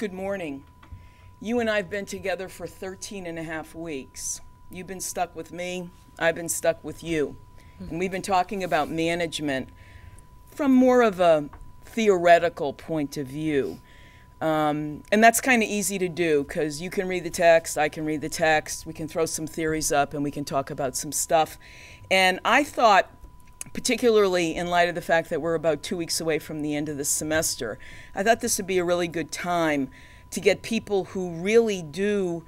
Good morning. You and I have been together for 13 and a half weeks. You've been stuck with me, I've been stuck with you. And we've been talking about management from more of a theoretical point of view. And that's kind of easy to do because you can read the text, I can read the text, we can throw some theories up and we can talk about some stuff. And I thought, particularly in light of the fact that we're about 2 weeks away from the end of the semester, I thought this would be a really good time to get people who really do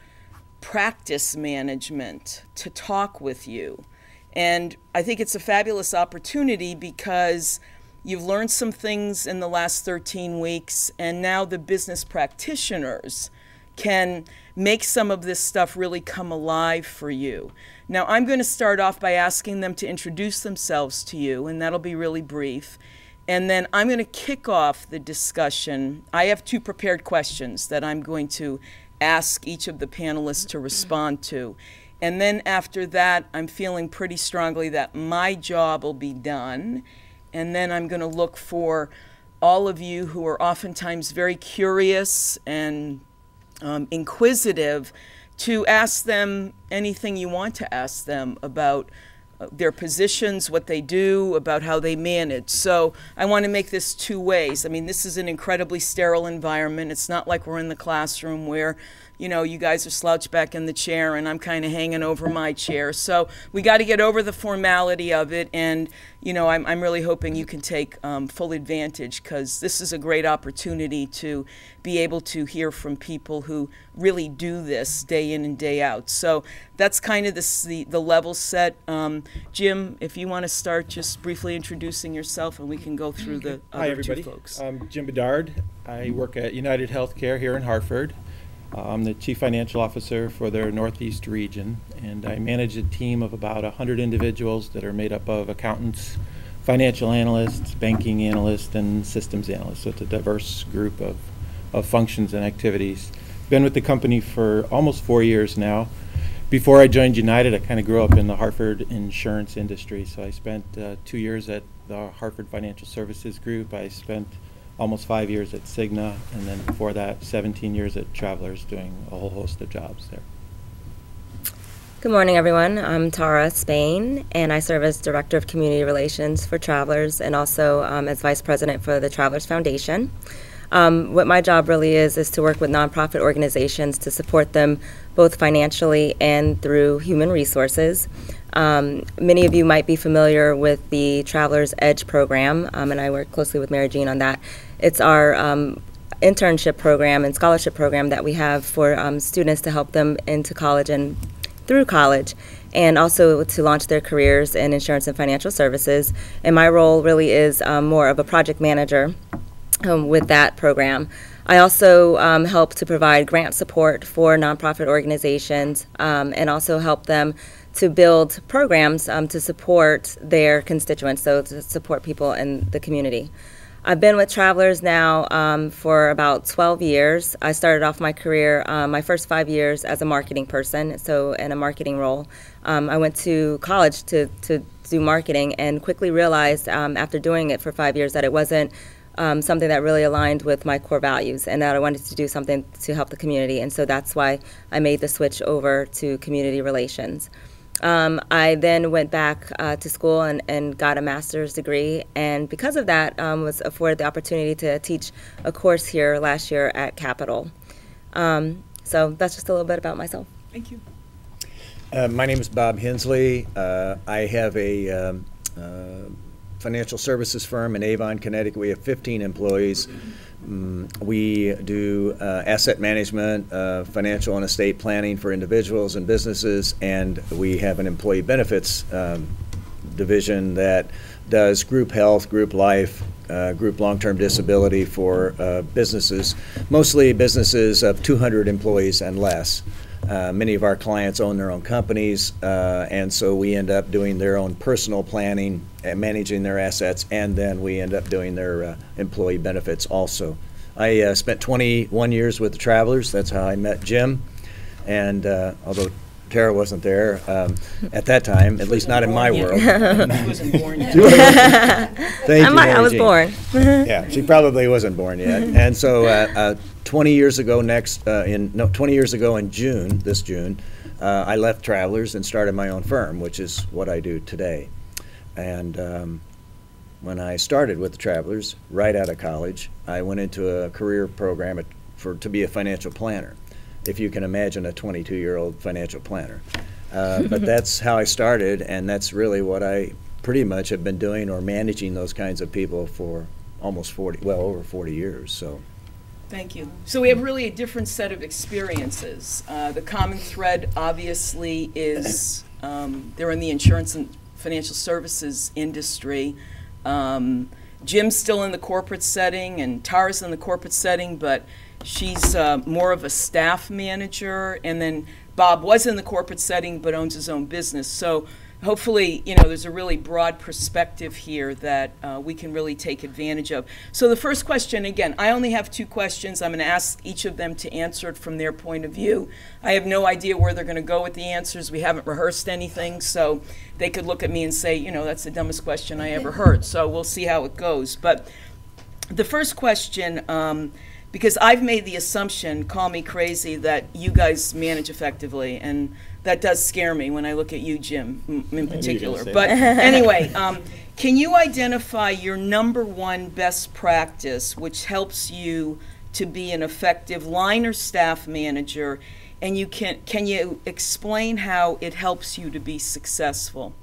practice management to talk with you. And I think it's a fabulous opportunity because you've learned some things in the last 13 weeks, and now the business practitioners can make some of this stuff really come alive for you. Now, I'm going to start off by asking them to introduce themselves to you, and that'll be really brief. And then I'm going to kick off the discussion. I have 2 prepared questions that I'm going to ask each of the panelists to respond to. And then after that, I'm feeling pretty strongly that my job will be done. And then I'm going to look for all of you who are oftentimes very curious and inquisitive to ask them anything you want to ask them about their positions, what they do, about how they manage. So I want to make this 2 ways. I mean, this is an incredibly sterile environment. It's not like we're in the classroom where, you know, you guys are slouched back in the chair and I'm kind of hanging over my chair. So we got to get over the formality of it, and, you know, I'm really hoping you can take full advantage, because this is a great opportunity to be able to hear from people who really do this day in and day out. So that's kind of the level set. Jim, if you want to start just briefly introducing yourself, and we can go through the Hi, other everybody. 2 folks. I'm Jim Bedard. I work at United Healthcare here in Hartford. I'm the Chief Financial Officer for their Northeast region, and I manage a team of about 100 individuals that are made up of accountants, financial analysts, banking analysts, and systems analysts. So it's a diverse group of functions and activities. Been with the company for almost 4 years now. Before I joined United, I kind of grew up in the Hartford insurance industry. So I spent 2 years at the Hartford Financial Services Group. I spent almost 5 years at Cigna, and then before that, 17 years at Travelers, doing a whole host of jobs there. Good morning, everyone. I'm Tara Spain, and I serve as Director of Community Relations for Travelers, and also as Vice President for the Travelers Foundation. What my job really is to work with nonprofit organizations to support them both financially and through human resources. Many of you might be familiar with the Travelers Edge program, and I work closely with Mary Jean on that. It's our internship program and scholarship program that we have for students to help them into college and through college, and also to launch their careers in insurance and financial services. And my role really is more of a project manager with that program. I also help to provide grant support for nonprofit organizations, and also help them to build programs to support their constituents, so to support people in the community. I've been with Travelers now for about 12 years. I started off my career, my first 5 years as a marketing person, so in a marketing role. I went to college to do marketing, and quickly realized after doing it for 5 years that it wasn't something that really aligned with my core values, and that I wanted to do something to help the community, and so that's why I made the switch over to community relations. I then went back to school and got a master's degree, and because of that was afforded the opportunity to teach a course here last year at Capitol. So that's just a little bit about myself. Thank you. My name is Bob Hensley. I have a financial services firm in Avon, Connecticut. We have 15 employees. We do asset management, financial and estate planning for individuals and businesses, and we have an employee benefits division that does group health, group life, group long-term disability for businesses, mostly businesses of 200 employees and less. Many of our clients own their own companies, and so we end up doing their own personal planning and managing their assets, and then we end up doing their employee benefits also. I spent 21 years with the Travelers. That's how I met Jim, and although Tara wasn't there at that time, at least not in my world. She wasn't born yet. Thank you, Mary I was Jean. born. Yeah, she probably wasn't born yet. And so 20 years ago 20 years ago in June, this June, I left Travelers and started my own firm, which is what I do today. And when I started with the Travelers, right out of college, I went into a career program to be a financial planner. If you can imagine a 22-year-old financial planner. But that's how I started, and that's really what I pretty much have been doing, or managing those kinds of people for almost over 40 years. So. Thank you. So we have really a different set of experiences. The common thread, obviously, is they're in the insurance and financial services industry. Jim's still in the corporate setting, and Tara's in the corporate setting, but she's more of a staff manager, and then Bob was in the corporate setting but owns his own business. So hopefully, there's a really broad perspective here that we can really take advantage of. So the first question, again, I only have 2 questions. I'm going to ask each of them to answer it from their point of view. I have no idea where they're going to go with the answers. We haven't rehearsed anything, so they could look at me and say, that's the dumbest question I ever heard. So we'll see how it goes. But the first question, because I've made the assumption, call me crazy, that you guys manage effectively, and that does scare me when I look at you, Jim, in particular. But anyway, can you identify your #1 best practice which helps you to be an effective line or staff manager, and can you explain how it helps you to be successful?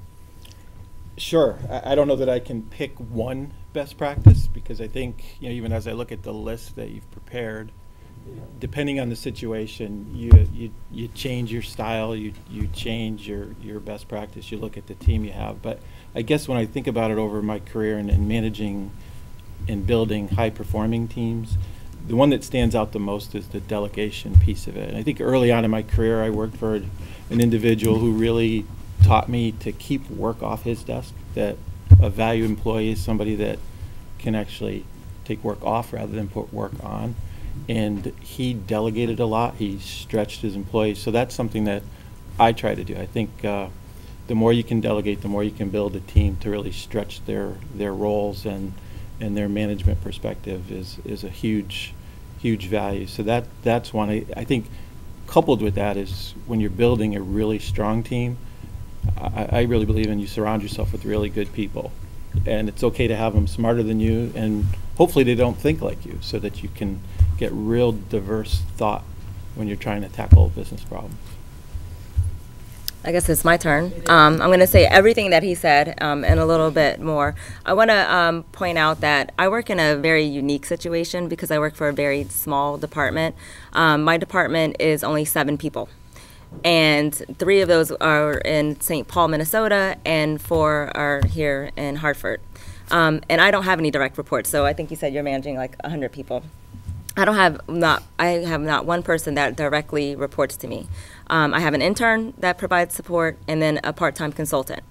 Sure. I don't know that I can pick one best practice, because I think, even as I look at the list that you've prepared, depending on the situation, you change your style, you change your best practice, you look at the team you have. But I guess when I think about it over my career and managing and building high-performing teams, the one that stands out the most is the delegation piece of it. And I think early on in my career, I worked for an individual who really taught me to keep work off his desk, that a valued employee is somebody that can actually take work off rather than put work on. And he delegated a lot. He stretched his employees. So that's something that I try to do. I think the more you can delegate, the more you can build a team to really stretch their roles, and their management perspective is a huge value. So that's one. I think coupled with that is when you're building a really strong team, I really believe in you surround yourself with really good people. And it's okay to have them smarter than you, and hopefully they don't think like you, so that you can get real diverse thought when you're trying to tackle business problems. I guess it's my turn. I'm going to say everything that he said and a little bit more. I want to point out that I work in a very unique situation because I work for a very small department. My department is only 7 people. And 3 of those are in St. Paul, Minnesota, and 4 are here in Hartford. And I don't have any direct reports, so I think you said you're managing like 100 people. I have not one person that directly reports to me. I have an intern that provides support, and then a part-time consultant.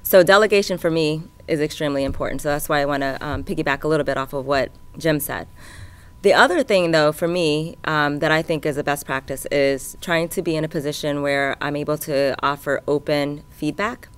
So delegation for me is extremely important, so that's why I want to piggyback a little bit off of what Jim said. The other thing, though, for me, that I think is a best practice is trying to be in a position where I'm able to offer open feedback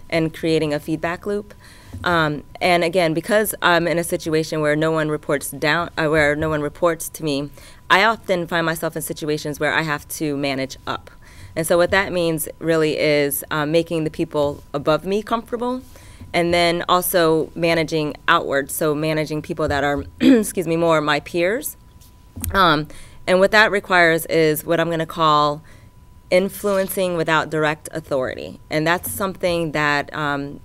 and creating a feedback loop. And again, because I'm in a situation where no one reports to me, I often find myself in situations where I have to manage up. And so what that means really is making the people above me comfortable, and then also managing outward, so managing people that are, excuse me, more my peers. And what that requires is what I'm going to call influencing without direct authority. And that's something that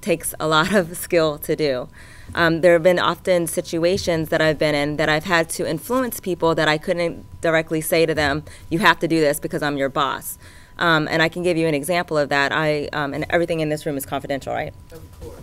takes a lot of skill to do. There have been often situations that I've been in that I've had to influence people that I couldn't directly say to them, you have to do this because I'm your boss. And I can give you an example of that. And everything in this room is confidential, right? Of course.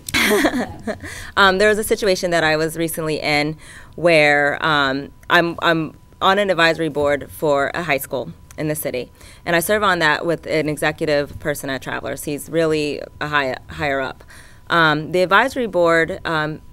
There was a situation that I was recently in where I'm on an advisory board for a high school in the city. And I serve on that with an executive person at Travelers. He's really a higher up. The advisory board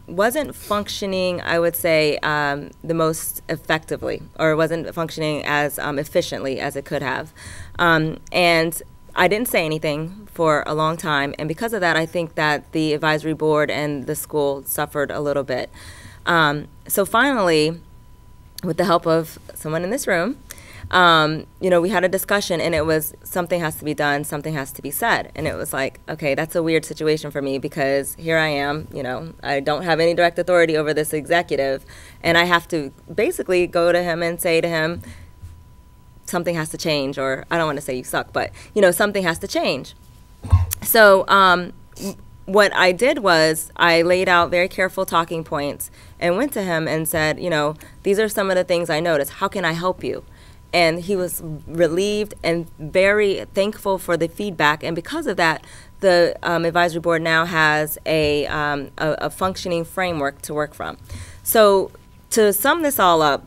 wasn't functioning, I would say, the most effectively, or wasn't functioning as efficiently as it could have. And I didn't say anything for a long time, and because of that, I think that the advisory board and the school suffered a little bit. So finally, with the help of someone in this room, we had a discussion, and it was something has to be done, something has to be said. And it was like, okay, that's a weird situation for me because here I am, I don't have any direct authority over this executive, and I have to basically go to him and say to him, something has to change, or I don't want to say you suck, but, something has to change. So what I did was I laid out very careful talking points and went to him and said, these are some of the things I noticed. How can I help you? And he was relieved and very thankful for the feedback. And because of that, the advisory board now has a functioning framework to work from. So to sum this all up,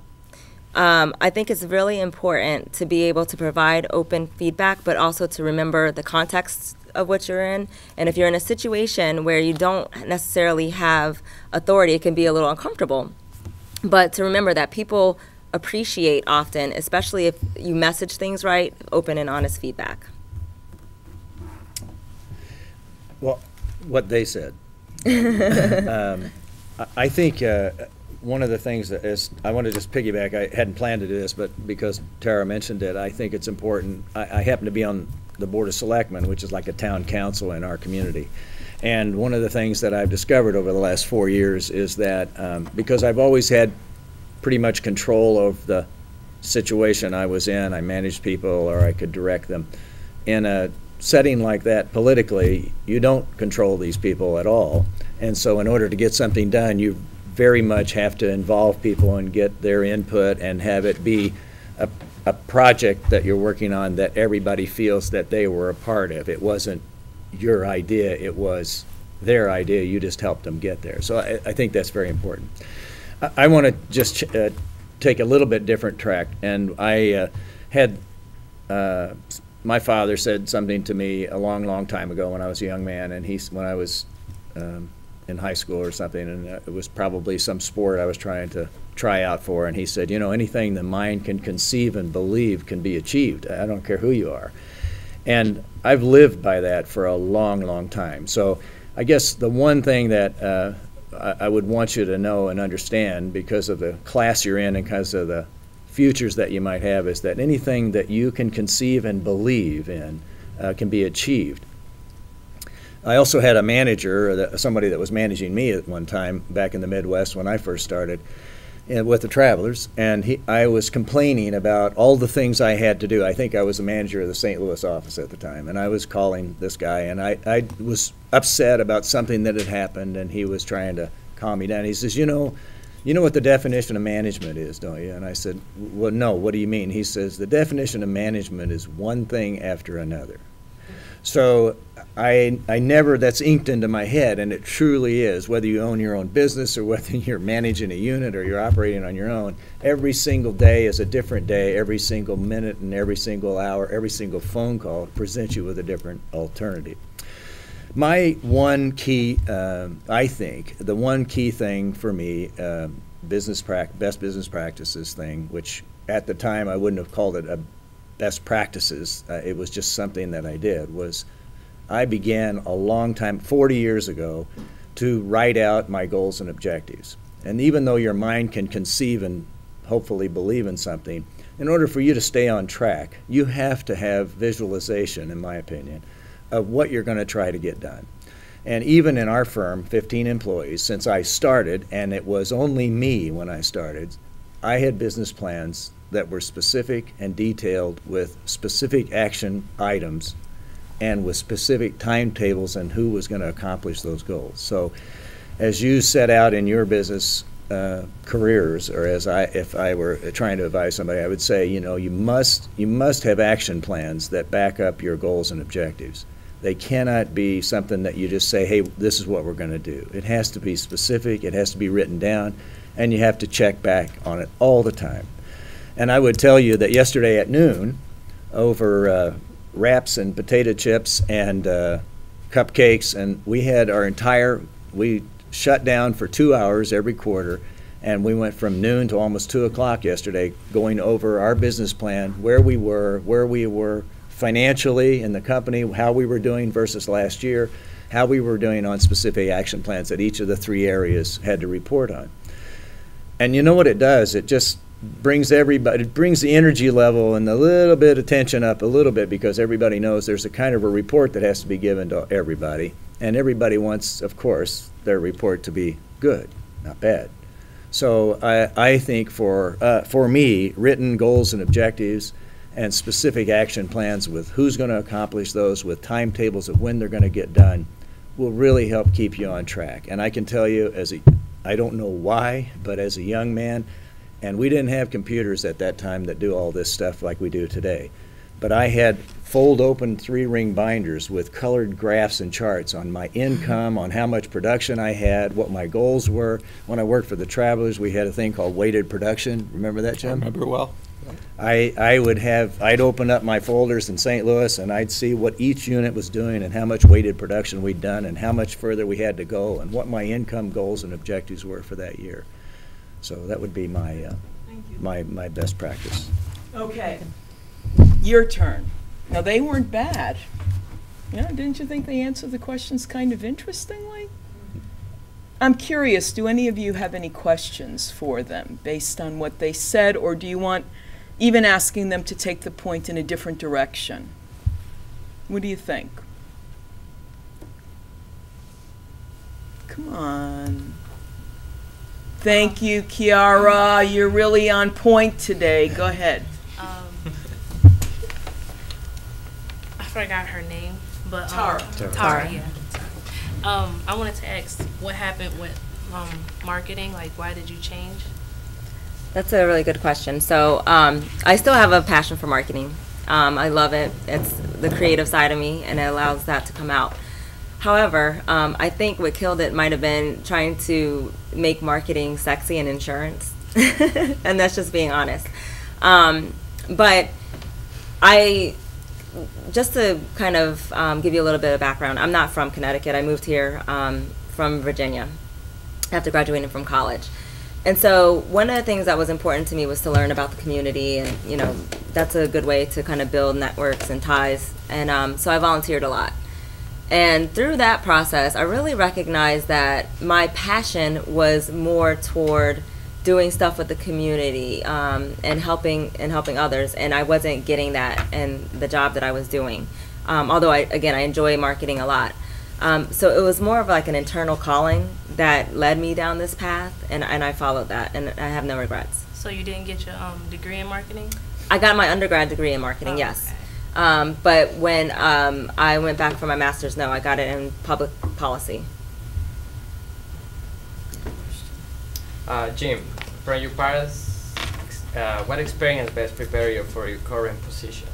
I think it's really important to be able to provide open feedback, but also to remember the context of what you're in. And if you're in a situation where you don't necessarily have authority, it can be a little uncomfortable. But to remember that people appreciate often, especially if you message things right, open and honest feedback. Well, what they said. I think one of the things that is, I want to just piggyback, I hadn't planned to do this, but because Tara mentioned it, I think it's important. I happen to be on the Board of Selectmen, which is like a town council in our community. And one of the things that I've discovered over the last 4 years is that because I've always had pretty much control of the situation I was in, I managed people or I could direct them. In a setting like that politically, you don't control these people at all. And so in order to get something done, you very much have to involve people and get their input and have it be a project that you're working on that everybody feels that they were a part of. It wasn't your idea, it was their idea, you just helped them get there. So I think that's very important. I want to just take a little bit different track, and I had my father said something to me a long, long time ago when I was a young man, and when I was in high school or something, and it was probably some sport I was trying to try out for, and he said, anything the mind can conceive and believe can be achieved. I don't care who you are. And I've lived by that for a long, long time. So I guess the one thing that I would want you to know and understand, because of the class you're in and because of the futures that you might have, is that anything that you can conceive and believe in can be achieved. I also had a manager, somebody that was managing me at one time back in the Midwest when I first started with the Travelers, and I was complaining about all the things I had to do. I think I was the manager of the St. Louis office at the time, and I was calling this guy, and I was upset about something that had happened, and he was trying to calm me down. He says, you know what the definition of management is, don't you? And I said, well, no, what do you mean? He says, the definition of management is one thing after another. So I never, that's inked into my head, and it truly is, whether you own your own business or whether you're managing a unit or you're operating on your own, every single day is a different day, every single minute and every single hour, every single phone call presents you with a different alternative. My one key, I think, the one key thing for me, best business practices thing, which at the time I wouldn't have called it a best practices, it was just something that I did, was I began a long time, 40 years ago, to write out my goals and objectives. And even though your mind can conceive and hopefully believe in something, in order for you to stay on track, you have to have visualization, in my opinion, of what you're going to try to get done. And even in our firm, 15 employees, since I started, and it was only me when I started, I had business plans that were specific and detailed with specific action items and with specific timetables and who was going to accomplish those goals. So as you set out in your business careers, or if I were trying to advise somebody, I would say, you must have action plans that back up your goals and objectives. They cannot be something that you just say, hey, this is what we're going to do. It has to be specific, it has to be written down, and you have to check back on it all the time. And I would tell you that yesterday at noon, over wraps and potato chips and cupcakes, and we had we shut down for 2 hours every quarter, and we went from noon to almost 2 o'clock yesterday going over our business plan, where we were financially in the company, how we were doing versus last year, how we were doing on specific action plans that each of the 3 areas had to report on. And you know what it does? It just brings everybody, it brings the energy level and a little bit of tension up a little bit, because everybody knows there's a kind of a report that has to be given to everybody. And everybody wants, of course, their report to be good, not bad. So I think for me, written goals and objectives and specific action plans with who's going to accomplish those, with timetables of when they're going to get done, will really help keep you on track. And I can tell you, I don't know why, but as a young man, and we didn't have computers at that time that do all this stuff like we do today, but I had fold open 3-ring binders with colored graphs and charts on my income, on how much production I had, what my goals were. When I worked for the Travelers, we had a thing called weighted production. Remember that, Jim? I remember well. I'd open up my folders in St. Louis, and I'd see what each unit was doing and how much weighted production we'd done and how much further we had to go and what my income goals and objectives were for that year. So that would be my my best practice. Okay, your turn. Now, they weren't bad. Yeah, didn't you think they answered the questions kind of interestingly? I'm curious, do any of you have any questions for them based on what they said, or do you want even asking them to take the point in a different direction? What do you think? Come on. Thank you, Kiara. You're really on point today. Go ahead. I forgot her name, but Tara. Tara, yeah. I wanted to ask, what happened with marketing? Like, why did you change? That's a really good question. So I still have a passion for marketing. I love it. It's the creative side of me, and it allows that to come out. However, I think what killed it might have been trying to make marketing sexy in insurance. And that's just being honest. But just to kind of give you a little bit of background, I'm not from Connecticut. I moved here from Virginia after graduating from college. And so one of the things that was important to me was to learn about the community, and that's a good way to kind of build networks and ties. And so I volunteered a lot. And through that process, I really recognized that my passion was more toward doing stuff with the community and helping others, and I wasn't getting that in the job that I was doing. Although I enjoy marketing a lot. So it was more of like an internal calling that led me down this path, and I followed that, and I have no regrets. So you didn't get your degree in marketing? I got my undergrad degree in marketing, yes. Okay. But when I went back for my master's, no, I got it in public policy. Jim, from your past, what experience best prepared you for your current position?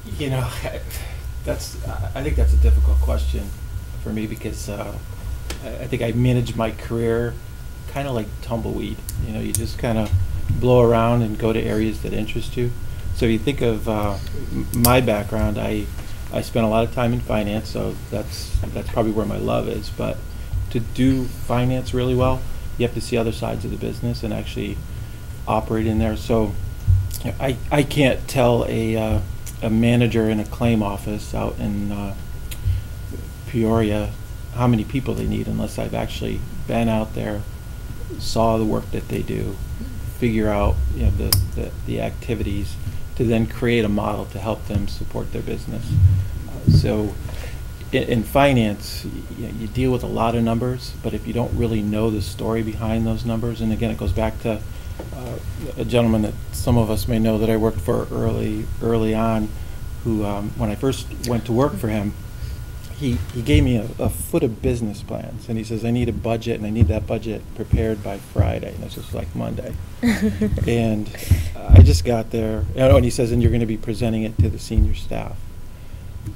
I think that's a difficult question for me, because I think I managed my career kind of like tumbleweed. You just kind of blow around and go to areas that interest you. So if you think of my background, I spent a lot of time in finance, so that's probably where my love is. But to do finance really well, you have to see other sides of the business and actually operate in there. So I can't tell a manager in a claim office out in Peoria how many people they need unless I've actually been out there, saw the work that they do, figure out the activities, to then create a model to help them support their business. So in finance, you deal with a lot of numbers, but if you don't really know the story behind those numbers, and again, it goes back to a gentleman that some of us may know that I worked for early on, who when I first went to work for him, he gave me a foot of business plans, and he says, I need a budget, and I need that budget prepared by Friday, and this was like Monday. And I just got there, and he says, and you're going to be presenting it to the senior staff.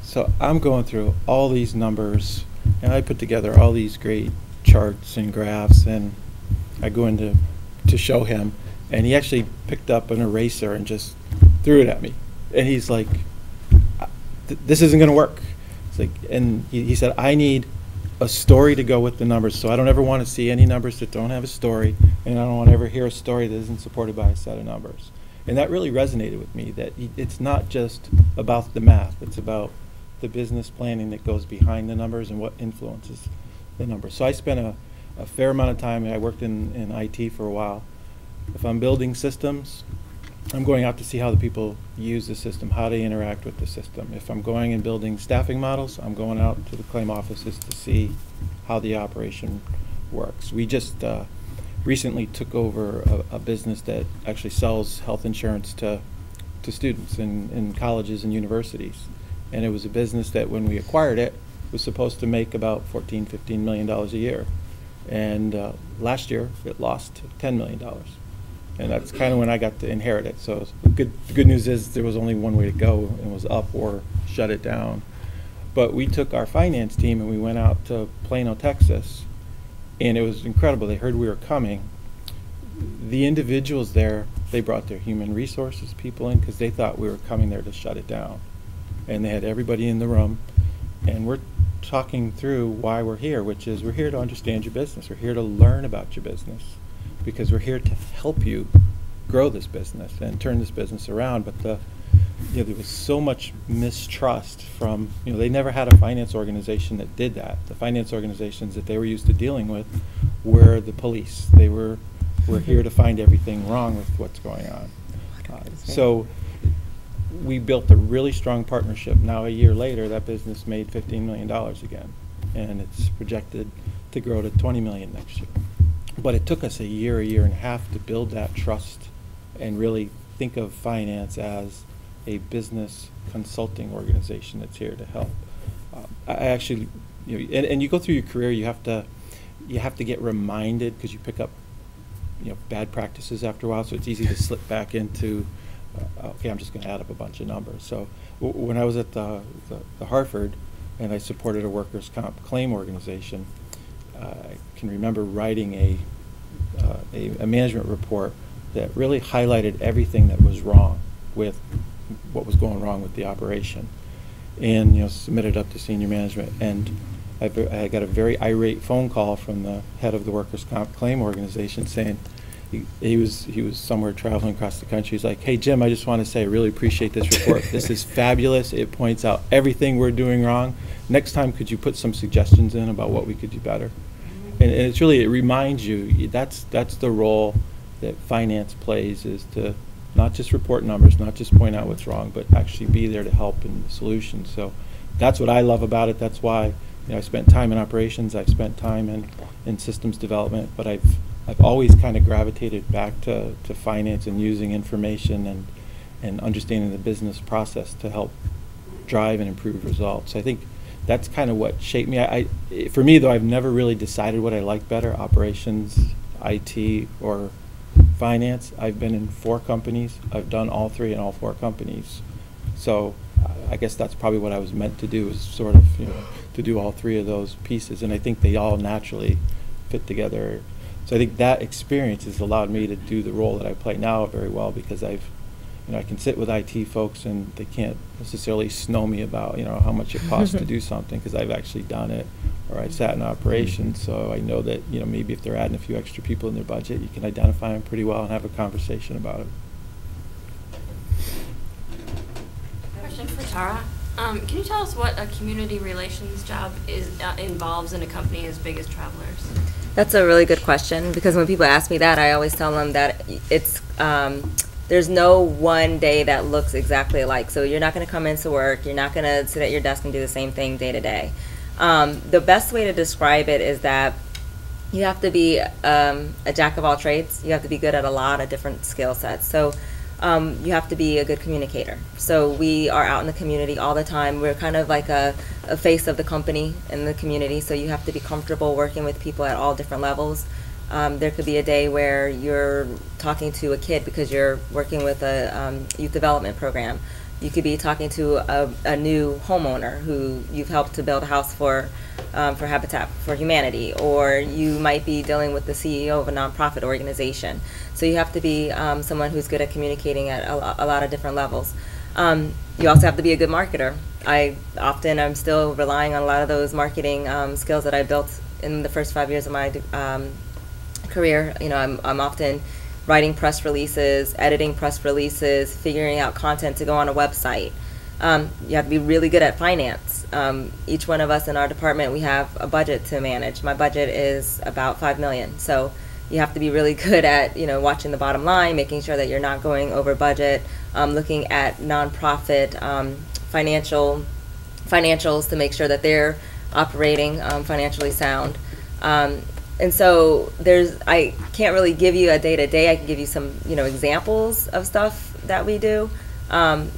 So I'm going through all these numbers, and I put together all these great charts and graphs, and I go in to show him, and he actually picked up an eraser and just threw it at me. And he's like, this isn't going to work. It's like, and he said, I need a story to go with the numbers, so I don't ever want to see any numbers that don't have a story, and I don't want to ever hear a story that isn't supported by a set of numbers. And that really resonated with me, that it's not just about the math, it's about the business planning that goes behind the numbers and what influences the numbers. So I spent a fair amount of time, I worked in IT for a while. If I'm building systems, I'm going out to see how the people use the system, how they interact with the system. If I'm going and building staffing models, I'm going out to the claim offices to see how the operation works. We just recently took over a business that actually sells health insurance to students in colleges and universities. And it was a business that when we acquired it, was supposed to make about $14–15 million a year. And last year, it lost $10 million. And that's kind of when I got to inherit it. So the good news is there was only one way to go, and it was up or shut it down. But we took our finance team and we went out to Plano, Texas, and it was incredible. They heard we were coming. The individuals there, they brought their human resources people in because they thought we were coming there to shut it down. And they had everybody in the room, and we're talking through why we're here, which is we're here to understand your business. We're here to learn about your business, because we're here to help you grow this business and turn this business around. But there was so much mistrust from, they never had a finance organization that did that. The finance organizations that they were used to dealing with were the police. We're here to find everything wrong with what's going on. So we built a really strong partnership. Now a year later, that business made $15 million again, and it's projected to grow to $20 million next year. But it took us a year and a half to build that trust and really think of finance as a business consulting organization that's here to help. I actually, and you go through your career, you have to get reminded, because you pick up, bad practices after a while. So it's easy to slip back into, okay, I'm just going to add up a bunch of numbers. So when I was at the Hartford, and I supported a workers' comp claim organization, I can remember writing a management report that really highlighted everything that was wrong with what was going wrong with the operation, and submitted up to senior management. And I got a very irate phone call from the head of the workers' comp claim organization saying he was somewhere traveling across the country. He's like, "Hey Jim, I just want to say I really appreciate this report. This is fabulous. It points out everything we're doing wrong. Next time, could you put some suggestions in about what we could do better?" And it's really, it reminds you that's the role that finance plays, is to not just report numbers, not just point out what's wrong, but actually be there to help in the solution. So that's what I love about it. That's why I spent time in operations, I've spent time in systems development, but I've always kind of gravitated back to finance and using information and understanding the business process to help drive and improve results. I think that's kind of what shaped me. For me, though, I've never really decided what I like better, operations, IT, or finance. I've been in 4 companies. I've done all 3 in all 4 companies. So I guess that's probably what I was meant to do, is sort of, to do all 3 of those pieces. And I think they all naturally fit together. So I think that experience has allowed me to do the role that I play now very well, because I can sit with IT folks and they can't necessarily snow me about, how much it costs to do something, because I've actually done it, or I've sat in operations, so I know that, maybe if they're adding a few extra people in their budget, you can identify them pretty well and have a conversation about it. Question for Tara. Can you tell us what a community relations job involves in a company as big as Travelers? That's a really good question, because when people ask me that, I always tell them that it's there's no one day that looks exactly alike. So you're not going to come into work, you're not going to sit at your desk and do the same thing day to day. The best way to describe it is that you have to be a jack of all trades. You have to be good at a lot of different skill sets. So you have to be a good communicator. So we are out in the community all the time. We're kind of like a face of the company in the community. So you have to be comfortable working with people at all different levels. There could be a day where you're talking to a kid because you're working with a youth development program. You could be talking to a new homeowner who you've helped to build a house for Habitat for Humanity, or you might be dealing with the CEO of a nonprofit organization. So you have to be someone who's good at communicating at a lot of different levels. You also have to be a good marketer. I'm still relying on a lot of those marketing skills that I built in the first 5 years of my career. I'm often writing press releases, editing press releases, figuring out content to go on a website. You have to be really good at finance. Each one of us in our department, we have a budget to manage. My budget is about $5 million. So you have to be really good at, watching the bottom line, making sure that you're not going over budget, looking at nonprofit financials to make sure that they're operating financially sound. And so I can't really give you a day-to-day. I can give you some, examples of stuff that we do.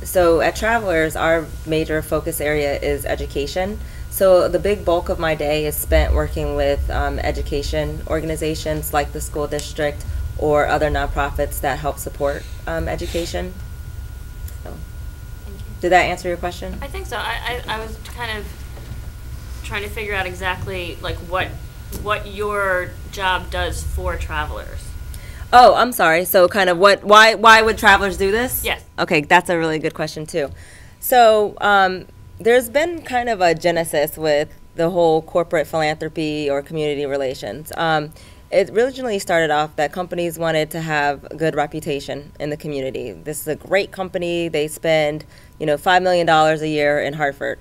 So at Travelers, our major focus area is education. So the big bulk of my day is spent working with education organizations like the school district or other nonprofits that help support education. So, did that answer your question? I think so. I was kind of trying to figure out exactly like what your job does for Travelers. Oh, I'm sorry. So kind of why would Travelers do this? Yes. Okay, that's a really good question too. So there's been kind of a genesis with the whole corporate philanthropy or community relations. It originally started off that companies wanted to have a good reputation in the community. This is a great company. They spend, $5 million a year in Hartford.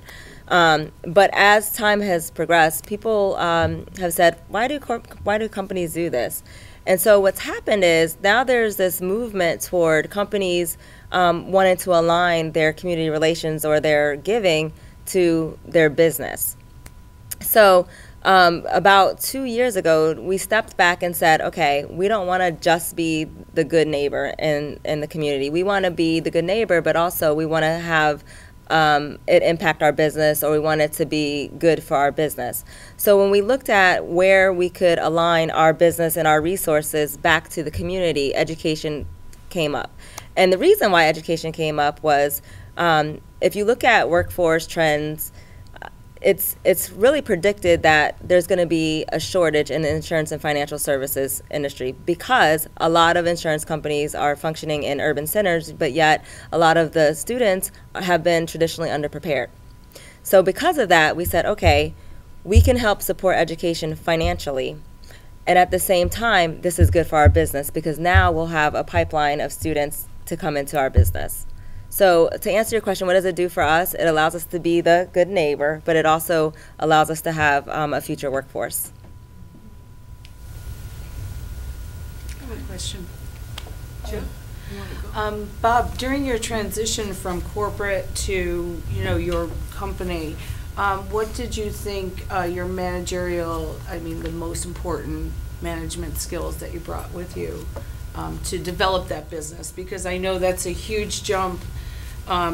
But as time has progressed, people have said, why do companies do this? And so what's happened is now there's this movement toward companies wanting to align their community relations or their giving to their business. So about 2 years ago, we stepped back and said, okay, we don't want to just be the good neighbor in the community. We want to be the good neighbor, but also we want to have it impact our business, or we want it to be good for our business. So when we looked at where we could align our business and our resources back to the community, education came up. And the reason why education came up was if you look at workforce trends, it's really predicted that there's going to be a shortage in the insurance and financial services industry because a lot of insurance companies are functioning in urban centers, but yet a lot of the students have been traditionally underprepared. So because of that, we said, okay, we can help support education financially. And at the same time, this is good for our business because now we'll have a pipeline of students to come into our business. So to answer your question, what does it do for us? It allows us to be the good neighbor, but it also allows us to have a future workforce. I have a question. Joe? Bob, during your transition from corporate to, your company, what did you think your managerial, the most important management skills that you brought with you to develop that business? Because I know that's a huge jump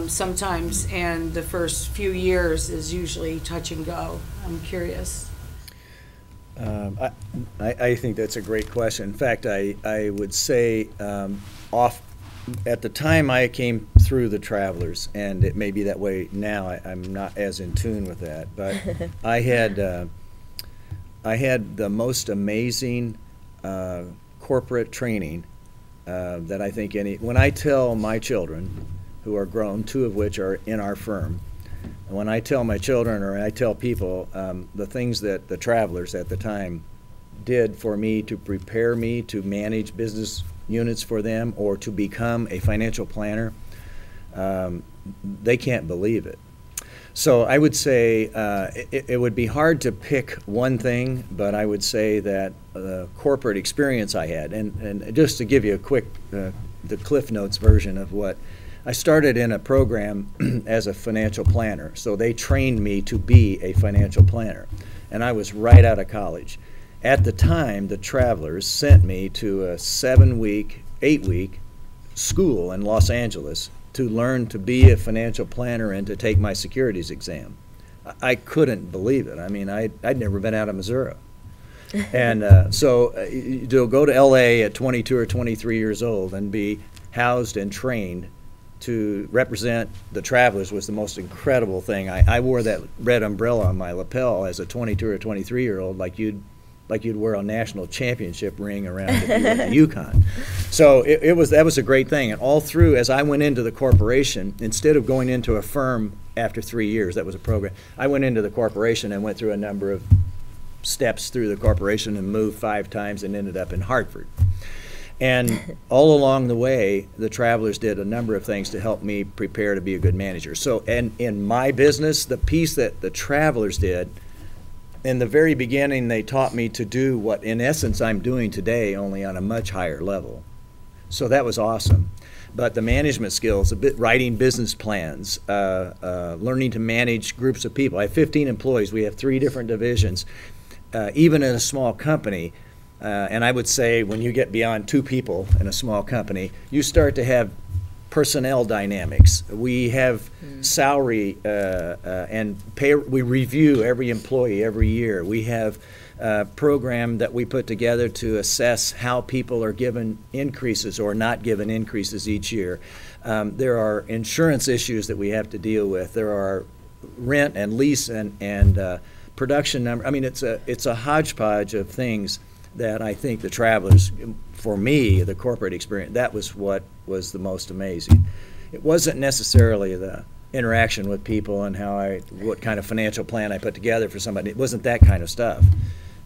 sometimes, and the first few years is usually touch and go. I'm curious. I think that's a great question. In fact, I would say at the time I came through the Travelers, and it may be that way now, I'm not as in tune with that, but I had the most amazing corporate training that I think when I tell my children, who are grown, 2 of which are in our firm, and when I tell my children or I tell people the things that the Travelers at the time did for me to prepare me to manage business units for them or to become a financial planner, they can't believe it. So I would say it would be hard to pick one thing, but I would say that the corporate experience I had, and just to give you a quick, the Cliff Notes version of what, I started in a program as a financial planner, so they trained me to be a financial planner, and I was right out of college. At the time, the Travelers sent me to a 7-week, 8-week school in Los Angeles to learn to be a financial planner and to take my securities exam. I couldn't believe it. I'd never been out of Missouri. And so to go to LA at 22 or 23 years old and be housed and trained to represent the Travelers was the most incredible thing. I wore that red umbrella on my lapel as a 22 or 23-year-old like you'd wear a national championship ring around if you were at the Yukon. So that was a great thing. And all through, as I went into the corporation, instead of going into a firm after 3 years, that was a program, I went into the corporation and went through a number of steps through the corporation and moved 5 times and ended up in Hartford. And all along the way, the Travelers did a number of things to help me prepare to be a good manager. So, and in my business, the piece that the Travelers did, in the very beginning, they taught me to do what, in essence, I'm doing today, only on a much higher level. So that was awesome. But the management skills, writing business plans, learning to manage groups of people. I have 15 employees. We have 3 different divisions. Even in a small company, and I would say when you get beyond 2 people in a small company, you start to have personnel dynamics. We have salary and pay. We review every employee every year. We have a program that we put together to assess how people are given increases or not given increases each year. There are insurance issues that we have to deal with. There are rent and lease and production number. I mean, it's a hodgepodge of things that I think the Travelers, for me, the corporate experience, that was what was the most amazing. It wasn't necessarily the interaction with people and what kind of financial plan I put together for somebody. It wasn't that kind of stuff.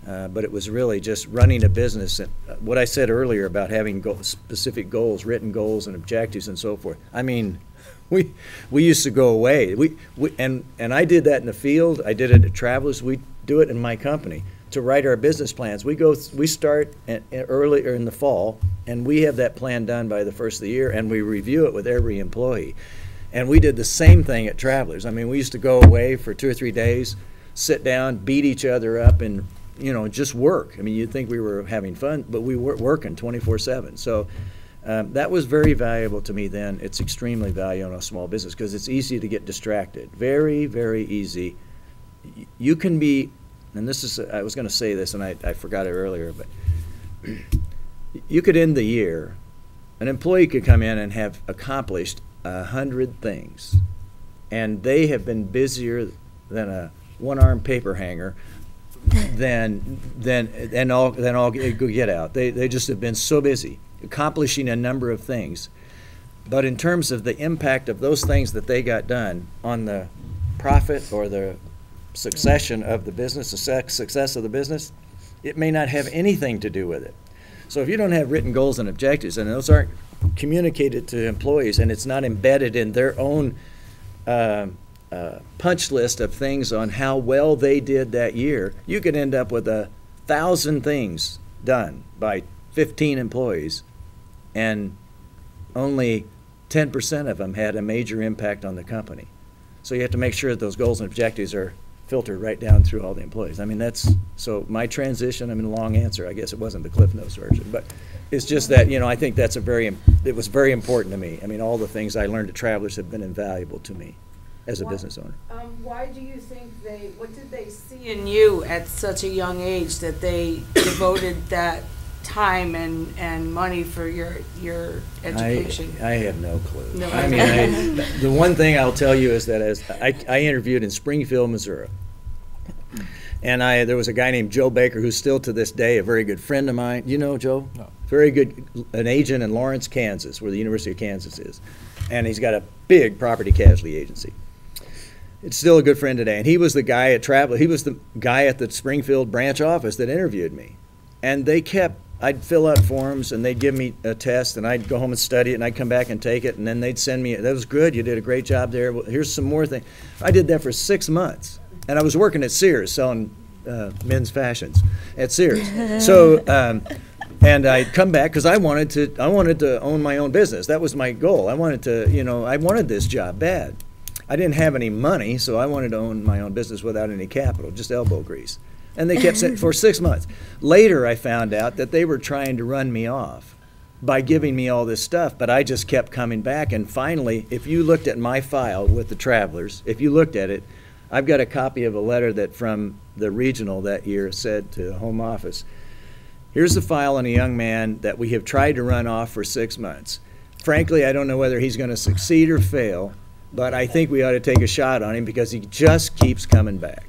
But it was really just running a business. And what I said earlier about having specific goals, written goals and objectives and so forth. I mean, we used to go away. And I did that in the field. I did it at Travelers. We do it in my company to write our business plans. We start earlier in the fall, and we have that plan done by the first of the year, and we review it with every employee. And we did the same thing at Travelers. I mean, we used to go away for 2 or 3 days, sit down, beat each other up, and just work. I mean, you'd think we were having fun, but we were working 24/7. So that was very valuable to me then. It's extremely valuable in a small business because it's easy to get distracted. Very, very easy. You can be, and this is, I was going to say this and I forgot it earlier, but you could end the year, an employee could come in and have accomplished 100 things, and they have been busier than a one-armed paper hanger than all get out. They just have been so busy accomplishing a number of things. But in terms of the impact of those things that they got done on the profit or the succession of the business, the success of the business, it may not have anything to do with it. So if you don't have written goals and objectives, and those aren't communicated to employees, and it's not embedded in their own punch list of things on how well they did that year, you could end up with 1,000 things done by 15 employees, and only 10% of them had a major impact on the company. So you have to make sure that those goals and objectives are filtered right down through all the employees. I mean, so my transition, I mean, a long answer, I guess it wasn't the Cliff Notes version, but it's just that, I think it was very important to me. I mean, all the things I learned at Travelers have been invaluable to me as a business owner. Why do you think what did they see in you at such a young age that they devoted that time and money for your education? I have no clue. No. I mean, the one thing I'll tell you is that as I interviewed in Springfield, Missouri, and there was a guy named Joe Baker who's still to this day a very good friend of mine. You know Joe? No. Very good, an agent in Lawrence, Kansas, where the University of Kansas is. And he's got a big property casualty agency. It's still a good friend today. And he was the guy at Travel. He was the guy at the Springfield branch office that interviewed me. And I'd fill out forms, and they'd give me a test, and I'd go home and study it, and I'd come back and take it, and then they'd send me, that was good, you did a great job there, well, here's some more things. I did that for 6 months. And I was working at Sears selling men's fashions at Sears. So, and I'd come back because I wanted to own my own business. That was my goal. I wanted this job bad. I didn't have any money, so I wanted to own my own business without any capital, just elbow grease. And they kept saying for 6 months. Later, I found out that they were trying to run me off by giving me all this stuff, but I just kept coming back. And finally, if you looked at my file with the Travelers, if you looked at it, I've got a copy of a letter that from the regional that year said to the home office, here's the file on a young man that we have tried to run off for 6 months. Frankly, I don't know whether he's going to succeed or fail, but I think we ought to take a shot on him because he just keeps coming back.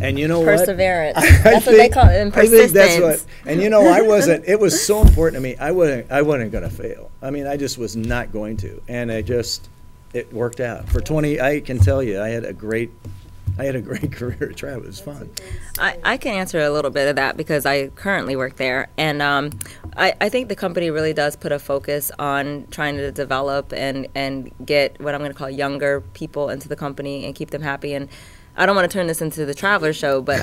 And you know Perseverance. what? Perseverance. That's what they call it, and persistence. I think that's what, and I wasn't, it was so important to me, I wasn't going to fail. I mean, I just was not going to. And it worked out. For 20, I can tell you, I had a great I had a great career at Travel. It was fun. I can answer a little bit of that because I currently work there. And I think the company really does put a focus on trying to develop and get what I'm going to call younger people into the company and keep them happy. And I don't want to turn this into the Travelers show, but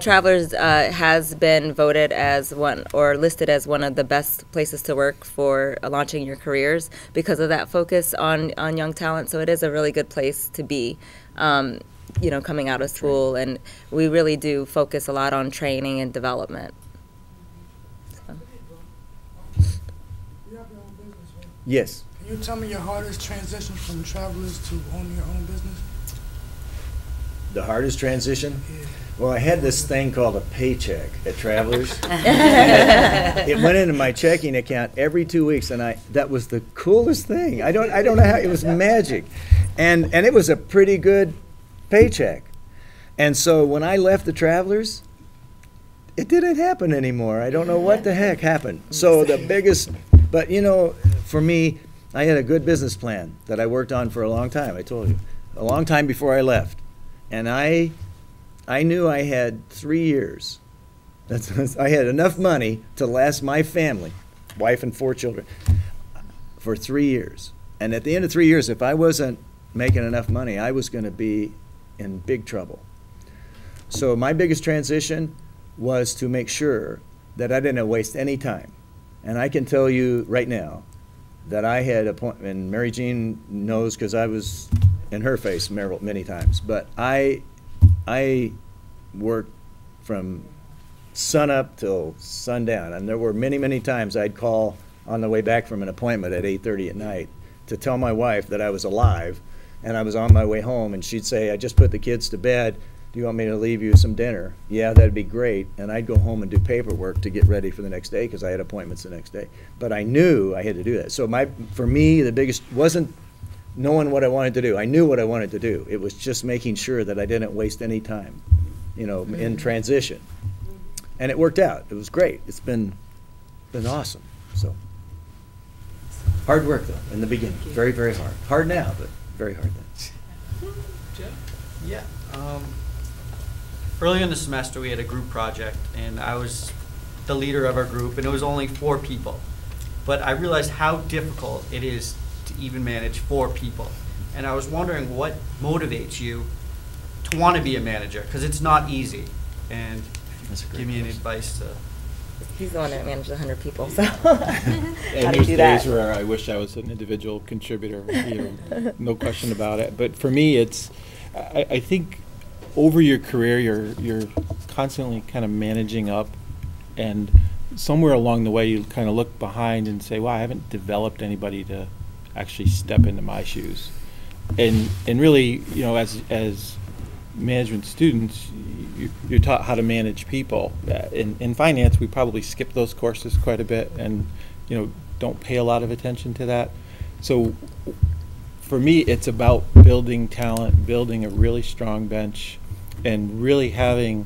Travelers has been voted as one or listed as one of the best places to work for launching your careers because of that focus on young talent. So it is a really good place to be, you know, coming out of school. And we really do focus a lot on training and development. So. You have your own business, right? Yes. Can you tell me your hardest transition from Travelers to owning your own business? The hardest transition? Yeah. Well, I had this thing called a paycheck at Travelers. It went into my checking account every 2 weeks, and that was the coolest thing. I don't know how, it was magic. And it was a pretty good paycheck. And so when I left the Travelers, it didn't happen anymore. I don't know what the heck happened. So the biggest, but you know, for me, I had a good business plan that I worked on for a long time, I told you, a long time before I left. And I knew I had 3 years. I had enough money to last my family, wife and 4 children, for 3 years. And at the end of 3 years, if I wasn't making enough money, I was going to be in big trouble. So my biggest transition was to make sure that I didn't waste any time. And I can tell you right now that I had appointment, and Mary Jean knows because I was in her face many times, but I worked from sunup till sundown, and there were many times I'd call on the way back from an appointment at 8:30 at night to tell my wife that I was alive and I was on my way home, and she'd say, I just put the kids to bed, do you want me to leave you some dinner? Yeah, that'd be great. And I'd go home and do paperwork to get ready for the next day because I had appointments the next day. But I knew I had to do that. So for me, the biggest wasn't knowing what I wanted to do. I knew what I wanted to do. It was just making sure that I didn't waste any time, you know, in transition. And it worked out. It was great. It's been awesome. So hard work though in the beginning. Very, very hard. Hard now, but very hard then. Yeah. Earlier in the semester, we had a group project, and I was the leader of our group, and it was only 4 people. But I realized how difficult it is to even manage 4 people. And I was wondering what motivates you to want to be a manager, because it's not easy. And give me any advice to... He's the one that managed 100 people, so And how do you there's do days that? where I wish I was an individual contributor, you know, no question about it. But for me, it's, I think over your career, you're constantly kind of managing up, and somewhere along the way, you kind of look behind and say, wow, I haven't developed anybody to actually step into my shoes. And really, you know, as management students, you're taught how to manage people. In finance, we probably skip those courses quite a bit and, you know, don't pay a lot of attention to that. So for me, it's about building talent, building a really strong bench, and really having,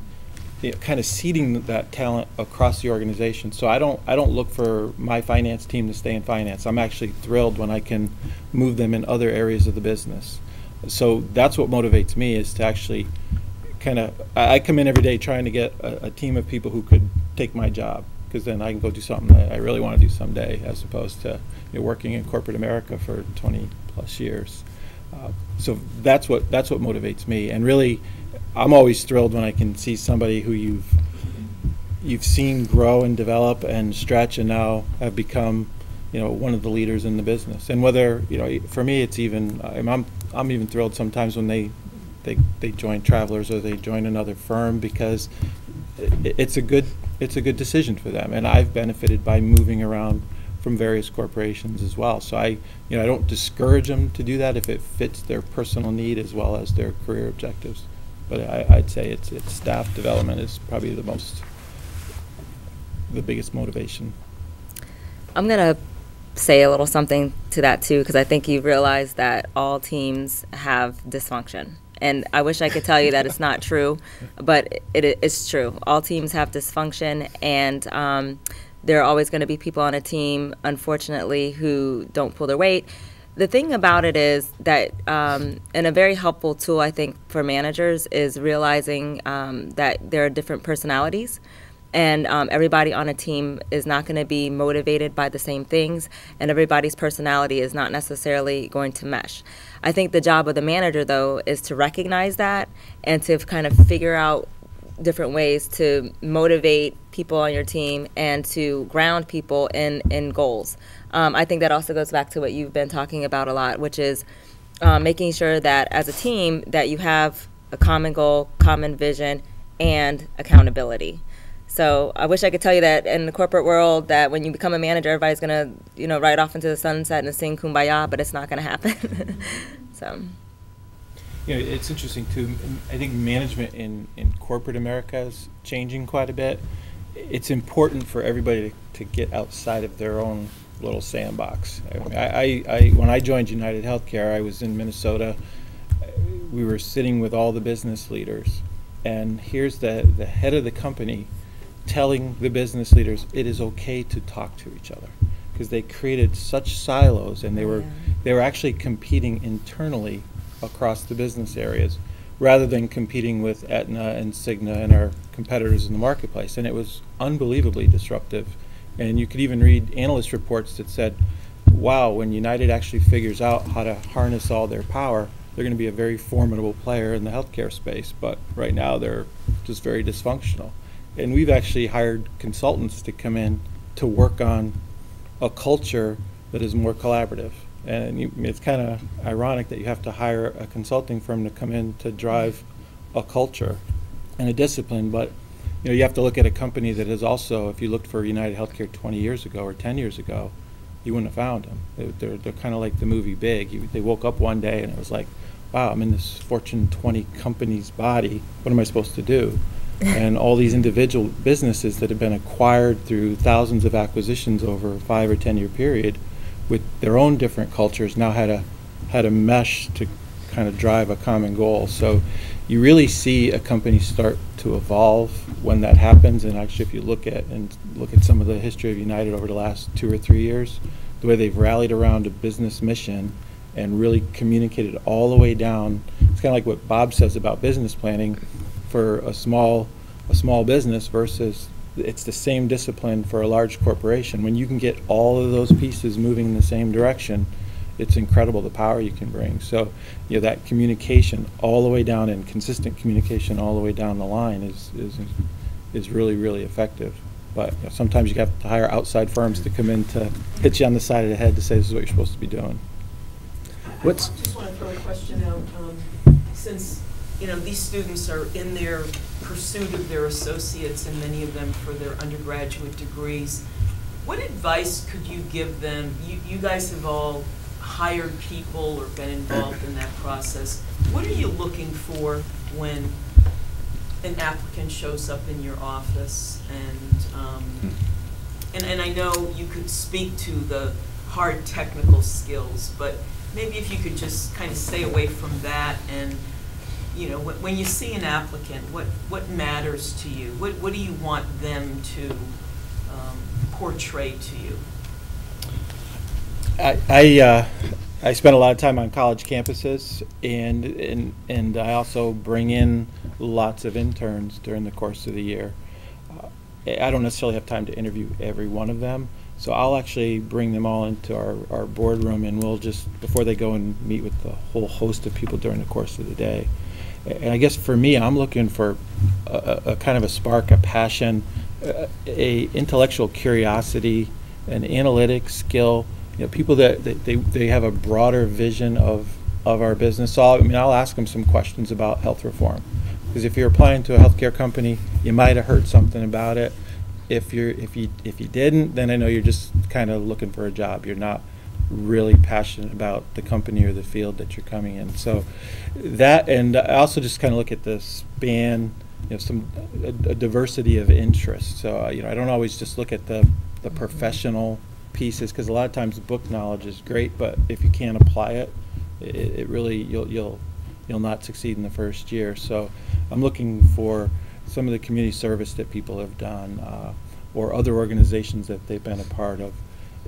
you know, kind of seeding that talent across the organization. So I don't look for my finance team to stay in finance. I'm actually thrilled when I can move them in other areas of the business. So that's what motivates me, is to actually kind of, I come in every day trying to get a team of people who could take my job, because then I can go do something that I really want to do someday, as opposed to, you know, working in corporate America for 20 plus years. So that's what motivates me. And really, I'm always thrilled when I can see somebody who you've seen grow and develop and stretch, and now have become, you know, one of the leaders in the business. And whether, you know, for me, it's even, I'm even thrilled sometimes when they join Travelers or they join another firm, because it's a good decision for them. And I've benefited by moving around from various corporations as well. So I don't discourage them to do that if it fits their personal need as well as their career objectives. But I'd say it's staff development is probably the biggest motivation. I'm going to say a little something to that too, because I think you realize that all teams have dysfunction. And I wish I could tell you that it's not true, but it's true. All teams have dysfunction, and there are always going to be people on a team, unfortunately, who don't pull their weight. The thing about it is that, and a very helpful tool, I think, for managers is realizing that there are different personalities, and everybody on a team is not going to be motivated by the same things, and everybody's personality is not necessarily going to mesh. I think the job of the manager, though, is to recognize that and to kind of figure out different ways to motivate people on your team and to ground people in goals. I think that also goes back to what you've been talking about a lot, which is making sure that as a team that you have a common goal, common vision, and accountability. So I wish I could tell you that in the corporate world that when you become a manager, everybody's going to, ride off into the sunset and sing Kumbaya, but it's not going to happen. So. It's interesting too. I think management in corporate America is changing quite a bit. It's important for everybody to get outside of their own little sandbox. When I joined United Healthcare, I was in Minnesota. We were sitting with all the business leaders, and here's the head of the company telling the business leaders it is okay to talk to each other, because they created such silos, and they were actually competing internally across the business areas rather than competing with Aetna and Cigna and our competitors in the marketplace. And it was unbelievably disruptive. And you could even read analyst reports that said, wow, when United actually figures out how to harness all their power, they're going to be a very formidable player in the healthcare space. But right now they're just very dysfunctional. And we've actually hired consultants to come in to work on a culture that is more collaborative. And it's kind of ironic that you have to hire a consulting firm to come in to drive a culture and a discipline. But you have to look at a company that is also, if you looked for United Healthcare 20 years ago or 10 years ago, you wouldn't have found them. They're kind of like the movie Big. They woke up one day and it was like, wow, I'm in this Fortune 20 company's body. What am I supposed to do? And all these individual businesses that have been acquired through thousands of acquisitions over a 5 or 10 year period with their own different cultures now had to mesh to kind of drive a common goal. So you really see a company start to evolve when that happens. And actually, if you look at some of the history of United over the last 2 or 3 years, the way they've rallied around a business mission and really communicated all the way down. It's kind of like what Bob says about business planning for a small business versus it's the same discipline for a large corporation. When you can get all of those pieces moving in the same direction, it's incredible the power you can bring. So, that communication all the way down and consistent communication all the way down the line is really, really effective. But sometimes you have to hire outside firms to come in to hit you on the side of the head to say this is what you're supposed to be doing. I just want to throw a question out. Since these students are in their pursuit of their associates, and many of them for their undergraduate degrees, what advice could you give them? You guys have all hired people or been involved in that process. What are you looking for when an applicant shows up in your office? And I know you could speak to the hard technical skills, but maybe if you could just kind of stay away from that. And when you see an applicant, what matters to you? What do you want them to portray to you? I spend a lot of time on college campuses, and I also bring in lots of interns during the course of the year. I don't necessarily have time to interview every one of them, so I'll actually bring them all into our boardroom, and we'll just, before they go and meet with the whole host of people during the course of the day. And I guess for me, I'm looking for a kind of a spark, a passion, a intellectual curiosity, an analytic skill. People that they have a broader vision of our business. So I'll ask them some questions about health reform, because if you're applying to a healthcare company, you might have heard something about it. If you didn't, then I know you're just kind of looking for a job. You're not really passionate about the company or the field that you're coming in. So that, and I also just kind of look at the span, a diversity of interests. So I don't always just look at the professional pieces, because a lot of times the book knowledge is great, but if you can't apply it, it really you'll not succeed in the first year. So I'm looking for some of the community service that people have done, or other organizations that they've been a part of.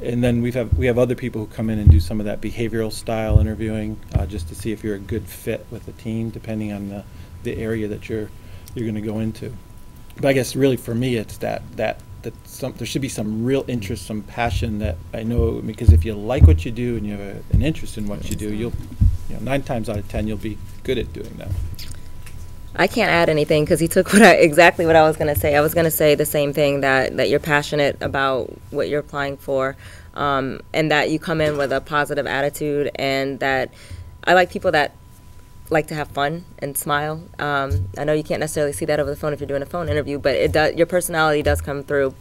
And then we have other people who come in and do some of that behavioral style interviewing, just to see if you're a good fit with the team, depending on the area that you're going to go into. But I guess really for me, it's that there should be some real interest, some passion that I know, because if you like what you do and you have an interest in what you do, you'll 9 times out of 10 you'll be good at doing that. I can't add anything because he took exactly what I was going to say. I was going to say the same thing, that you're passionate about what you're applying for, and that you come in with a positive attitude, and that I like people that like to have fun and smile. I know you can't necessarily see that over the phone if you're doing a phone interview, but your personality does come through.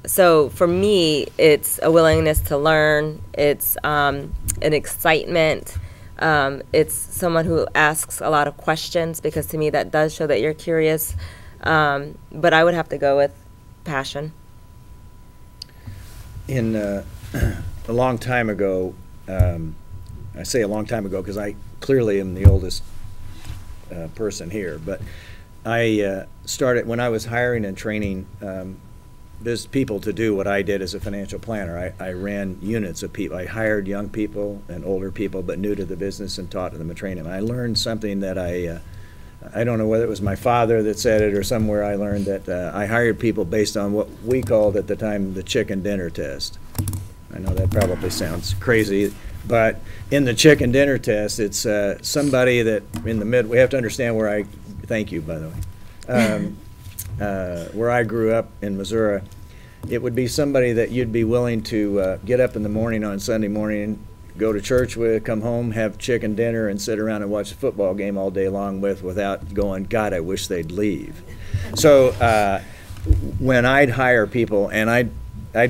So for me, it's a willingness to learn. It's an excitement. It's someone who asks a lot of questions, because to me that does show that you're curious. But I would have to go with passion. In a long time ago, I say a long time ago because I clearly am the oldest person here, but I started when I was hiring and training people to do what I did as a financial planner. I ran units of people. I hired young people and older people, but new to the business, and taught them and trained them. I learned something that I don't know whether it was my father that said it or somewhere I learned that I hired people based on what we called at the time the chicken dinner test. I know that probably sounds crazy, but in the chicken dinner test, it's somebody that in the mid. We have to understand where thank you, by the way. Where I grew up in Missouri, it would be somebody that you'd be willing to get up in the morning on Sunday morning, go to church with, come home, have chicken dinner, and sit around and watch a football game all day long without going, God, I wish they'd leave. So when I'd hire people, and I'd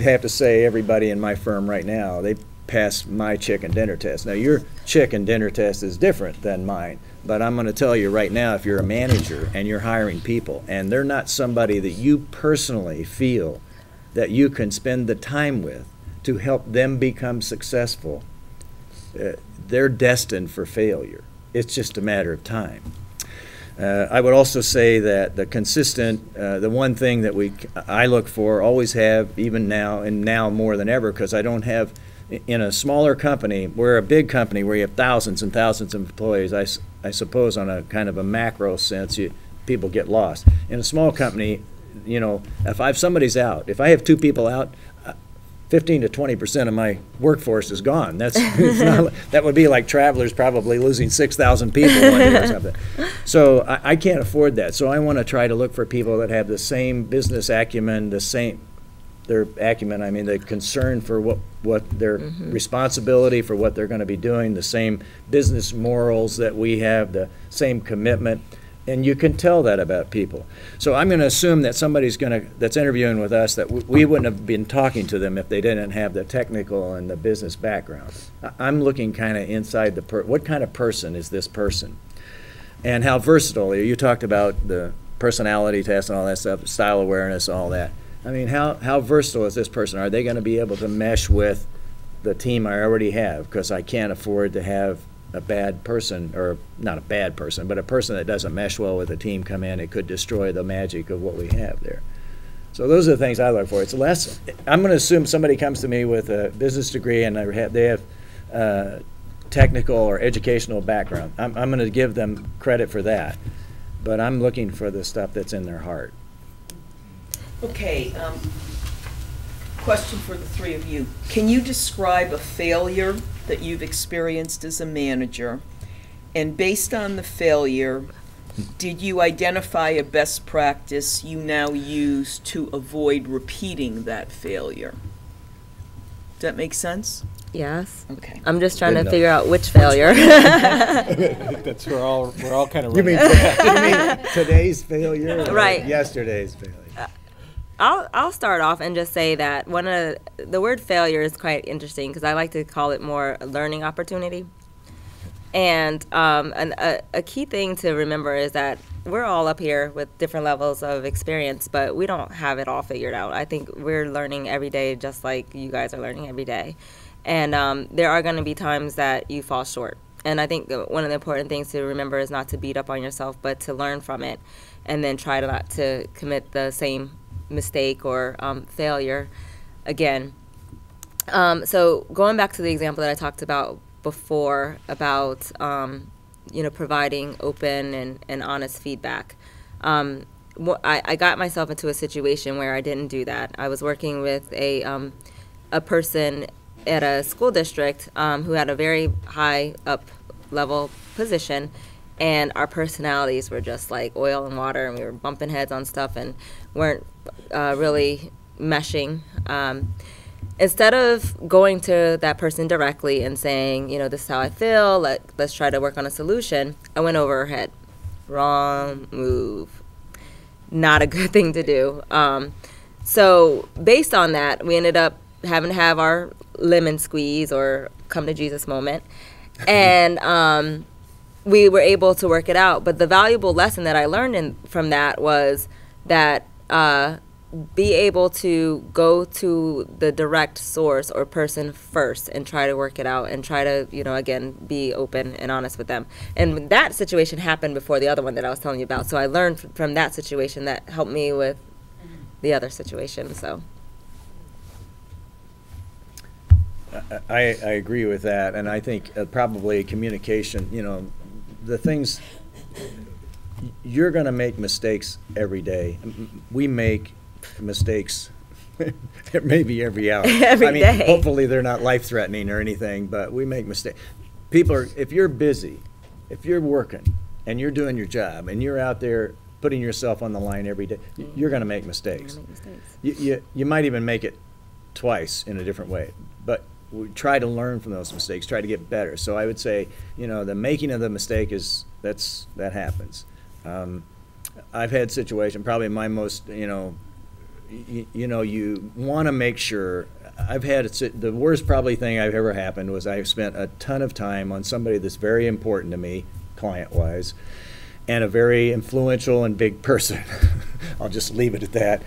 have to say everybody in my firm right now, they pass my chicken dinner test. Now, your chicken dinner test is different than mine, but I'm going to tell you right now, if you're a manager and you're hiring people and they're not somebody that you personally feel that you can spend the time with to help them become successful, they're destined for failure. It's just a matter of time. I would also say that the consistent, the one thing that I look for, always have, even now, and now more than ever, because I don't have, in a smaller company, we're a big company where you have thousands and thousands of employees. I suppose on a kind of a macro sense, people get lost. In a small company, if somebody's out, if I have 2 people out, 15 to 20% of my workforce is gone. That would be like Travelers probably losing 6,000 people one year or something. So I can't afford that. So I want to try to look for people that have the same business acumen, their acumen, I mean the concern for what their responsibility for what they're going to be doing, the same business morals that we have, the same commitment. And you can tell that about people. So I'm going to assume that somebody's that's interviewing with us, that we wouldn't have been talking to them if they didn't have the technical and the business background. I'm looking kind of inside what kind of person is this person? And how versatile. You talked about the personality test and all that stuff, style awareness, all that. I mean, how versatile is this person? Are they going to be able to mesh with the team I already have? Because I can't afford to have a bad person, or not a bad person, but a person that doesn't mesh well with the team come in. It could destroy the magic of what we have there. So those are the things I look for. It's less, I'm going to assume somebody comes to me with a business degree and they have technical or educational background. I'm going to give them credit for that, but I'm looking for the stuff that's in their heart. Okay, question for the 3 of you. Can you describe a failure that you've experienced as a manager, and based on the failure, did you identify a best practice you now use to avoid repeating that failure? Does that make sense? Yes. Okay. I'm just trying to figure out which failure. That's we're all kind of. You mean today's failure, or right? Yesterday's failure. I'll start off and just say that the word failure is quite interesting, because I like to call it more a learning opportunity. And a key thing to remember is that we're all up here with different levels of experience, but we don't have it all figured out. I think we're learning every day, just like you guys are learning every day. And there are going to be times that you fall short. And I think one of the important things to remember is not to beat up on yourself, but to learn from it, and then try not to commit the same mistake or failure again. So going back to the example that I talked about before about, providing open and honest feedback. I got myself into a situation where I didn't do that. I was working with a person at a school district who had a very high up level position, and our personalities were just like oil and water, and we were bumping heads on stuff and weren't really meshing. Instead of going to that person directly and saying, this is how I feel, let's try to work on a solution, I went over her head. Wrong move. Not a good thing to do. So based on that, we ended up having to have our lemon squeeze or come to Jesus moment. And we were able to work it out. But the valuable lesson that I learned from that was that be able to go to the direct source or person first and try to work it out and try to, again, be open and honest with them. And that situation happened before the other one that I was telling you about. So I learned from that situation that helped me with the other situation. So I agree with that. And I think probably communication, the things, you're going to make mistakes every day. We make mistakes maybe every hour. Every day. Hopefully they're not life-threatening or anything, but we make mistakes. If you're busy, if you're working and you're doing your job and you're out there putting yourself on the line every day, you're going to make mistakes. You might even make it twice in a different way, but we try to learn from those mistakes, try to get better. So I would say, the making of the mistake that happens. I've had situations, probably my most, you want to make sure. I've had the worst probably thing I've ever happened was I've spent a ton of time on somebody that's very important to me, client-wise, and a very influential and big person. I'll just leave it at that.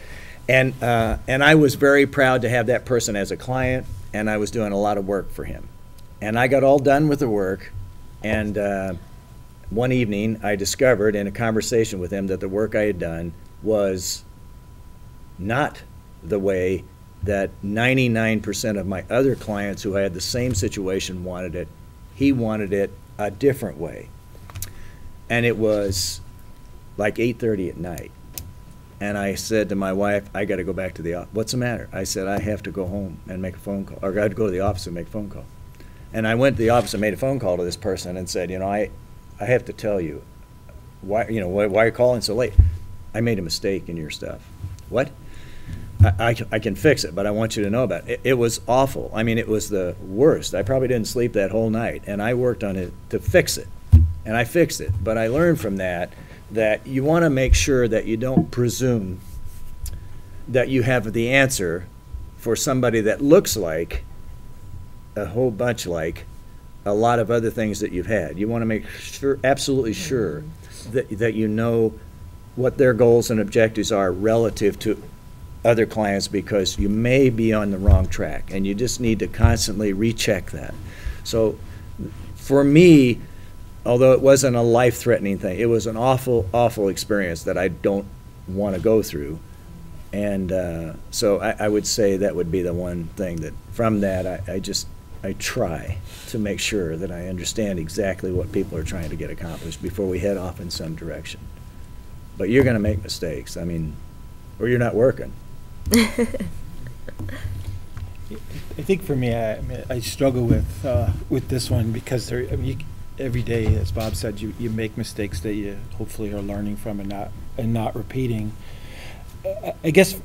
And I was very proud to have that person as a client, and I was doing a lot of work for him. And I got all done with the work, and one evening I discovered in a conversation with him that the work I had done was not the way that 99% of my other clients who had the same situation wanted it. He wanted it a different way. And it was like 8:30 at night. And I said to my wife, I got to go back to the office. What's the matter? I said, I have to go home and make a phone call, or I got to go to the office and make a phone call. And I went to the office and made a phone call to this person and said, I have to tell you, why are you calling so late? I made a mistake in your stuff. What? I can fix it, but I want you to know about it. It was awful. It was the worst. I probably didn't sleep that whole night, and I worked on it to fix it, and I fixed it. But I learned from that you want to make sure that you don't presume that you have the answer for somebody that looks like a whole bunch like a lot of other things that you've had. You want to make sure, absolutely sure, that you know what their goals and objectives are relative to other clients, because you may be on the wrong track, and you just need to constantly recheck that. So for me, although it wasn't a life-threatening thing, it was an awful, awful experience that I don't want to go through. And so I would say that would be the one thing that, from that, I try to make sure that I understand exactly what people are trying to get accomplished before we head off in some direction. But you're going to make mistakes, or you're not working. I think for me, I struggle with this one because every day, as Bob said, you make mistakes that you hopefully are learning from and not repeating. I guess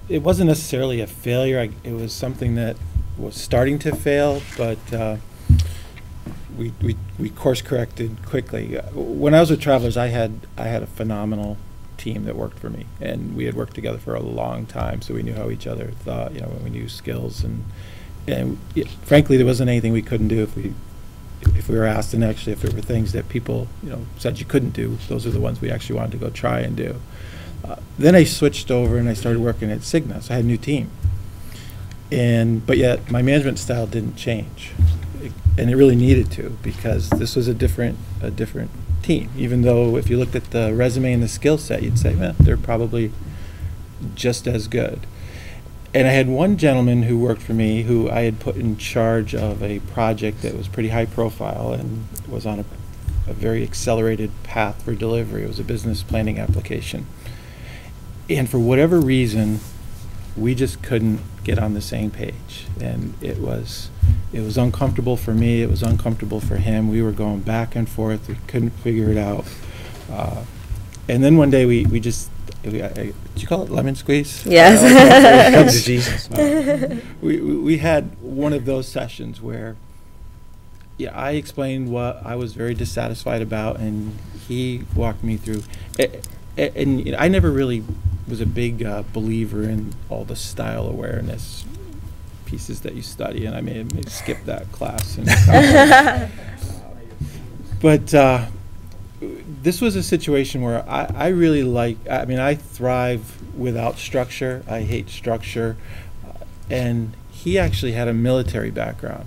it wasn't necessarily a failure. It was something that was starting to fail, but we course corrected quickly. When I was with Travelers, I had a phenomenal team that worked for me, and we had worked together for a long time, so we knew how each other thought. We knew skills, and frankly, there wasn't anything we couldn't do if we were asked, and actually if there were things that people said you couldn't do, those are the ones we actually wanted to go try and do. Then I switched over and I started working at Cigna, so I had a new team, but yet my management style didn't change, and it really needed to, because this was a different team. Even though if you looked at the resume and the skill set, you'd say, they're probably just as good. And I had one gentleman who worked for me who I had put in charge of a project that was pretty high profile and was on a very accelerated path for delivery. It was a business planning application. And for whatever reason, we just couldn't get on the same page. And it was uncomfortable for me, it was uncomfortable for him. We were going back and forth, we couldn't figure it out. And then one day did you call it lemon squeeze? Yes. Comes to Jesus. We had one of those sessions where, yeah, I explained what I was very dissatisfied about, and he walked me through. And you know, I never really was a big believer in all the style awareness pieces that you study, and I may skip that class. But this was a situation where I really I thrive without structure. I hate structure. And he actually had a military background.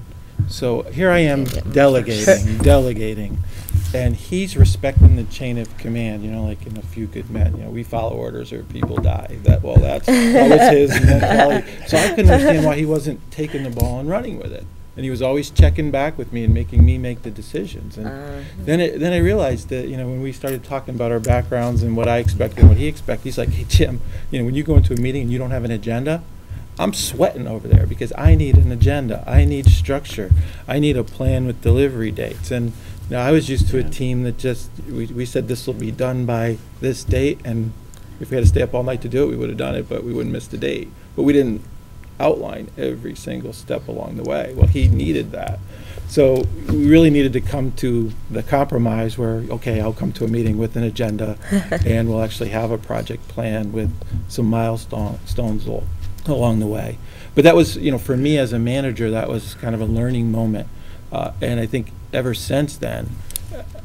So here I am delegating. And he's respecting the chain of command, you know, like in A Few Good Men, you know, we follow orders or people die. That was his mentality. So I couldn't understand why he wasn't taking the ball and running with it. And he was always checking back with me and making me make the decisions. And then I realized that, you know, when we started talking about our backgrounds and what I expected and what he expected, he's like, hey, Jim, you know, when you go into a meeting and you don't have an agenda, I'm sweating over there because I need an agenda. I need structure. I need a plan with delivery dates. And you know, I was used to a team that just, we said this will be done by this date. And if we had to stay up all night to do it, we would have done it, but we wouldn't miss the date. But we didn't outline every single step along the way. Well, he needed that. So we really needed to come to the compromise where, okay, I'll come to a meeting with an agenda and we'll actually have a project plan with some milestones along the way. But that was, you know, for me as a manager, that was kind of a learning moment. And I think ever since then,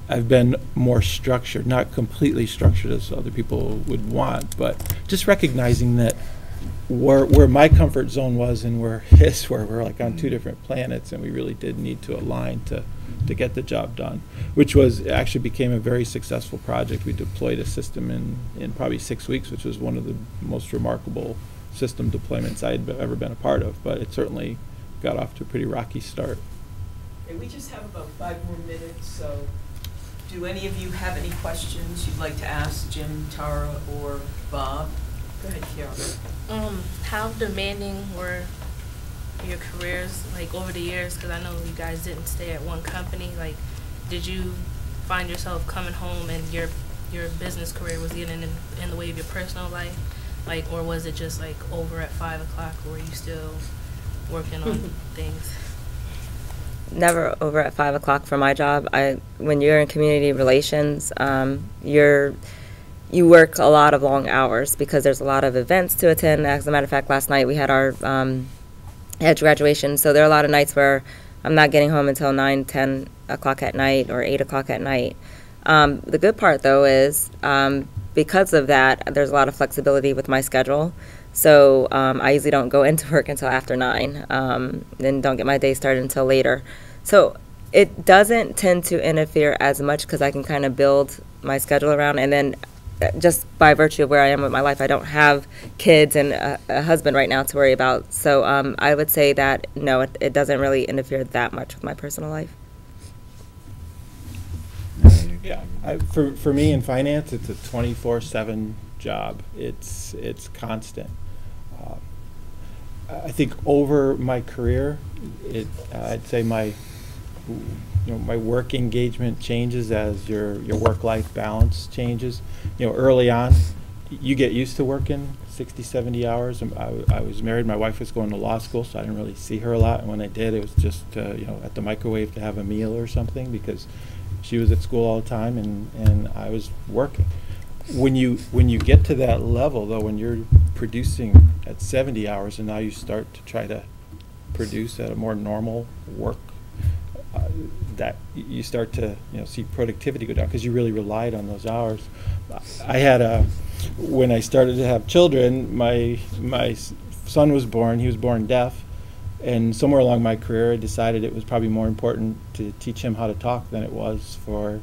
I've been more structured, not completely structured as other people would want, but just recognizing that where my comfort zone was and where his were, we're like on two different planets, and we really did need to align to get the job done, which actually became a very successful project. We deployed a system in probably 6 weeks, which was one of the most remarkable system deployments I'd ever been a part of, but it certainly got off to a pretty rocky start. Okay, we just have about 5 more minutes, so do any of you have any questions you'd like to ask Jim, Tara, or Bob? Go ahead, Carol. How demanding were your careers, like, over the years? Because I know you guys didn't stay at one company. Like, did you find yourself coming home and your business career was getting in the way of your personal life? Like, or was it just, like, over at 5 o'clock, or were you still working on things? Never over at 5 o'clock for my job. When you're in community relations, you work a lot of long hours because there's a lot of events to attend. As a matter of fact, last night we had our graduation, so there are a lot of nights where I'm not getting home until 9, 10 o'clock at night or 8 o'clock at night. The good part, though, is because of that, there's a lot of flexibility with my schedule. So I usually don't go into work until after 9, then don't get my day started until later. So it doesn't tend to interfere as much because I can kind of build my schedule around, and then just by virtue of where I am with my life, I don't have kids and a husband right now to worry about. So I would say that, no, it doesn't really interfere that much with my personal life. Yeah, for me in finance, it's a 24/7 job. It's constant. I think over my career, I'd say my work engagement changes as your work-life balance changes. You know, early on, you get used to working 60, 70 hours. I was married. My wife was going to law school, so I didn't really see her a lot. And when I did, it was just at the microwave to have a meal or something because she was at school all the time and I was working. When you get to that level, though, when you're producing at 70 hours and now you start to try to produce at a more normal work, that you start to see productivity go down because you really relied on those hours. I had when I started to have children, my son was born. He was born deaf, and somewhere along my career, I decided it was probably more important to teach him how to talk than it was for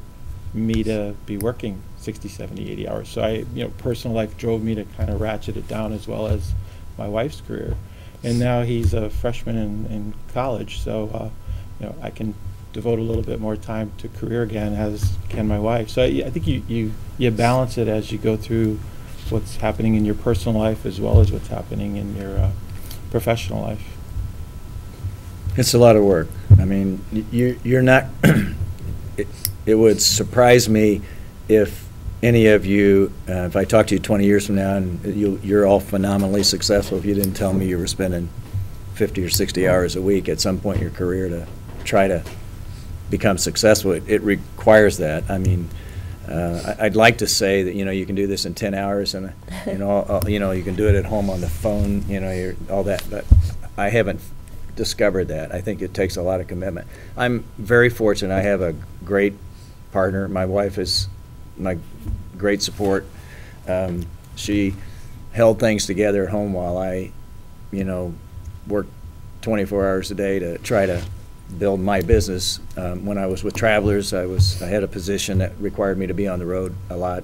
me to be working 60, 70, 80 hours. So personal life drove me to kind of ratchet it down as well as my wife's career. and now he's a freshman in college. So, I can devote a little bit more time to career again, as can my wife. So I think you balance it as you go through what's happening in your personal life as well as what's happening in your professional life. It's a lot of work. I mean, you're not. It would surprise me if any of you, if I talk to you 20 years from now and you're all phenomenally successful, if you didn't tell me you were spending 50 or 60 hours a week at some point in your career to try to become successful. It requires that. I mean, I'd like to say that you can do this in 10 hours and you can do it at home on the phone, all that, but I haven't discovered that. I think it takes a lot of commitment. I'm very fortunate. I have a great partner. My wife is my great support. She held things together at home while I, worked 24 hours a day to try to build my business. When I was with Travelers, I had a position that required me to be on the road a lot.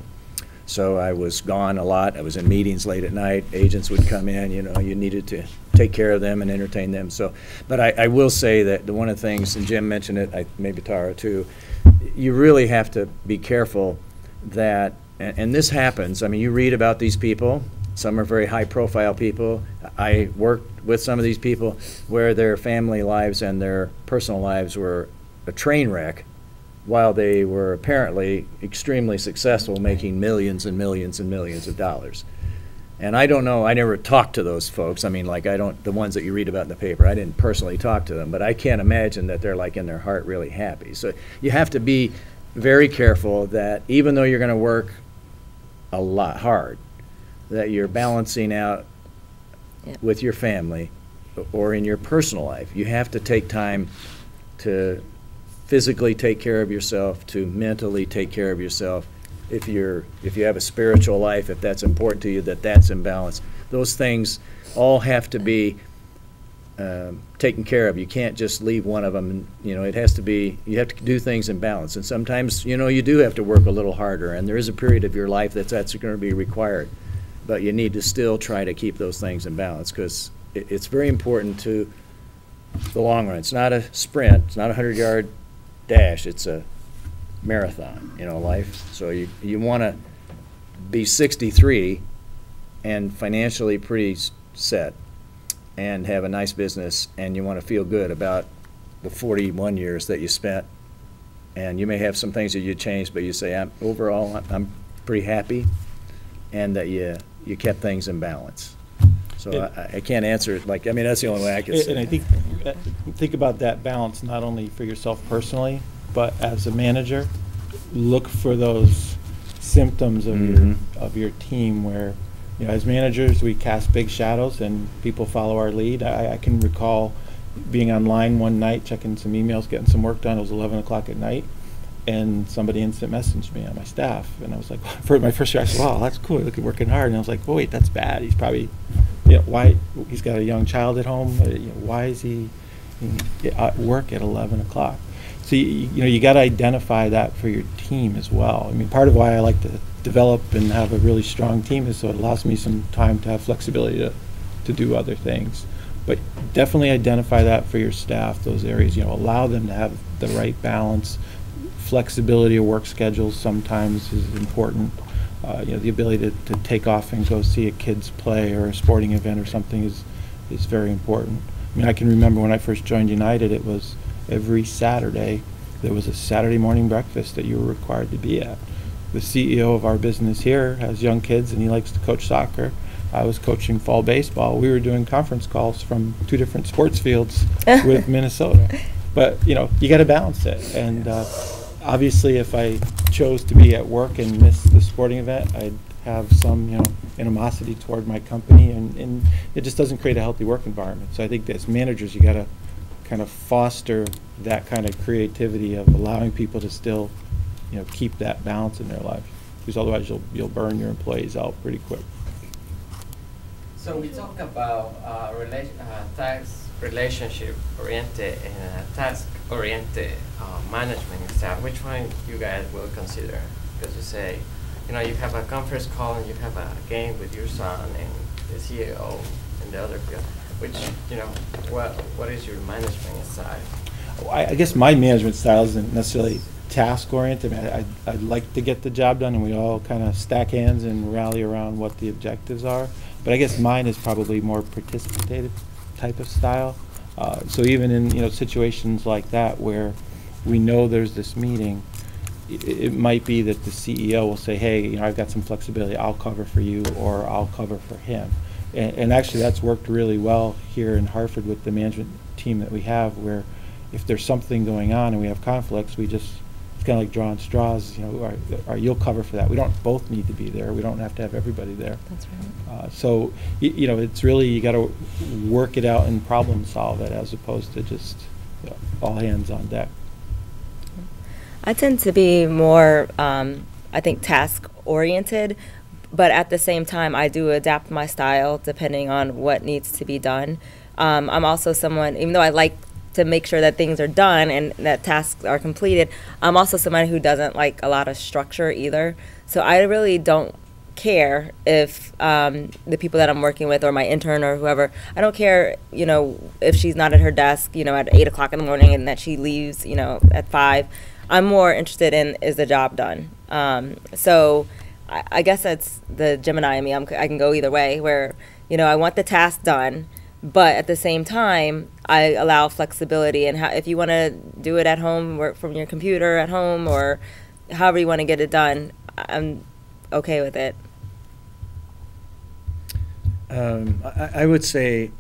So I was gone a lot. I was in meetings late at night. Agents would come in. You needed to take care of them and entertain them. So, but I will say that one of the things, and Jim mentioned it, maybe Tara too, you really have to be careful that, and this happens. I mean, you read about these people. Some are very high-profile people. I worked with some of these people where their family lives and their personal lives were a train wreck, while they were apparently extremely successful, making millions and millions and millions of dollars. And I don't know, I never talked to those folks. I mean, like, the ones that you read about in the paper, I didn't personally talk to them, but I can't imagine that they're, like, in their heart really happy. So you have to be very careful that even though you're going to work a lot hard, that you're balancing out with your family or in your personal life. You have to take time to physically take care of yourself, to mentally take care of yourself. If you have a spiritual life, if that's important to you, that's in balance. Those things all have to be taken care of. You can't just leave one of them. And, it has to be. You have to do things in balance. And sometimes, you do have to work a little harder. And there is a period of your life that's going to be required. But you need to still try to keep those things in balance, because it's very important to the long run. It's not a sprint. It's not a 100-yard dash. It's a marathon, life. So you want to be 63 and financially pretty set and have a nice business, and you want to feel good about the 41 years that you spent. And you may have some things that you changed, but you say, overall, I'm pretty happy, and that you kept things in balance. So I can't answer it that's the only way I can say it. And I think about that balance not only for yourself personally, but as a manager, look for those symptoms of your team where, as managers, we cast big shadows and people follow our lead. I can recall being online one night, checking some emails, getting some work done. It was 11 o'clock at night, and somebody instant messaged me on my staff, and I was like, for my first reaction, wow, that's cool, look at working hard. And I was like, oh wait, that's bad. He's probably, why, he's got a young child at home, why is he at work at 11 o'clock? So you got to identify that for your team as well. I mean, part of why I like to develop and have a really strong team is so it allows me some time to have flexibility to do other things. But definitely identify that for your staff, those areas, allow them to have the right balance. Flexibility of work schedules sometimes is important. The ability to take off and go see a kid's play or a sporting event or something is very important. I mean, I can remember when I first joined United, it was every Saturday there was a Saturday morning breakfast that you were required to be at. The CEO of our business here has young kids and he likes to coach soccer. I was coaching fall baseball. We were doing conference calls from 2 different sports fields with Minnesota. But, you got to balance it. And obviously, if I chose to be at work and miss the sporting event, I'd have some, animosity toward my company, and it just doesn't create a healthy work environment. So I think as managers, you got to kind of foster that kind of creativity of allowing people to still, keep that balance in their life, because otherwise you'll burn your employees out pretty quick. So we talk about task relationship oriented and task oriented management staff. Which one you guys will consider? Because you say, you have a conference call and you have a game with your son and the CEO and the other people. which, you know, what is your management style? I guess my management style isn't necessarily task-oriented. I'd like to get the job done, and we all kind of stack hands and rally around what the objectives are. But I guess mine is probably more participative type of style. So even in situations like that where we know there's this meeting, it might be that the CEO will say, hey, I've got some flexibility, I'll cover for you, or I'll cover for him. And actually that's worked really well here in Hartford with the management team that we have, where if there's something going on and we have conflicts, it's kind of like drawing straws, or you'll cover for that. We don't both need to be there. We don't have to have everybody there. That's right. So it's really, you got to work it out and problem solve it, as opposed to just all hands on deck. I tend to be more, I think, task-oriented, but at the same time, I do adapt my style depending on what needs to be done. I'm also someone, even though I like to make sure that things are done and that tasks are completed, I'm also someone who doesn't like a lot of structure either. So I really don't care if the people that I'm working with, or my intern or whoever, I don't care, if she's not at her desk, at 8 o'clock in the morning and that she leaves, at 5. I'm more interested in, is the job done? So I guess that's the Gemini in me. I can go either way, where, I want the task done, but at the same time, I allow flexibility. And if you want to do it at home, work from your computer at home, or however you want to get it done, I'm okay with it. I would say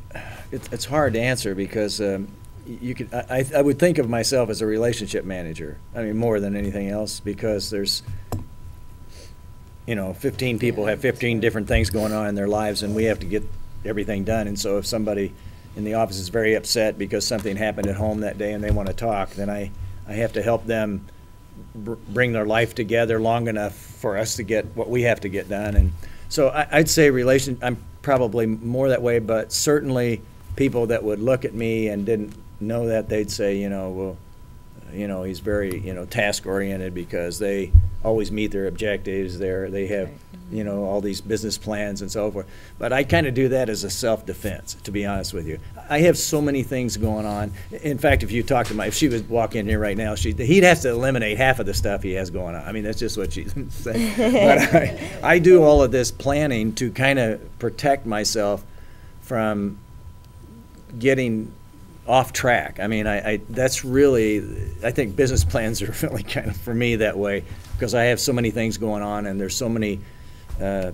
it's hard to answer, because you could. I would think of myself as a relationship manager. I mean, more than anything else, because there's 15 people have 15 different things going on in their lives, and we have to get everything done. And so if somebody in the office is very upset because something happened at home that day and they want to talk, then I have to help them bring their life together long enough for us to get what we have to get done. And so I'd say I'm probably more that way, but certainly people that would look at me and didn't know that, they'd say, well, he's very, task-oriented, because they always meet their objectives. They have, all these business plans and so forth. But I kind of do that as a self-defense, to be honest with you. I have so many things going on. In fact, if you talk to if she would walk in here right now, he'd have to eliminate half of the stuff he has going on. I mean, that's just what she's saying. But I do all of this planning to kind of protect myself from getting off track. I mean, that's really, I think business plans are really kind of, for me, that way, because I have so many things going on, and there's so many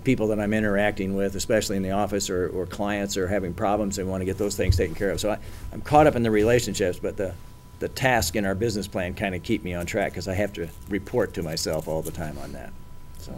people that I'm interacting with, especially in the office, or clients are having problems. They want to get those things taken care of. So I'm caught up in the relationships, but the task in our business plan kind of keep me on track, because I have to report to myself all the time on that. So.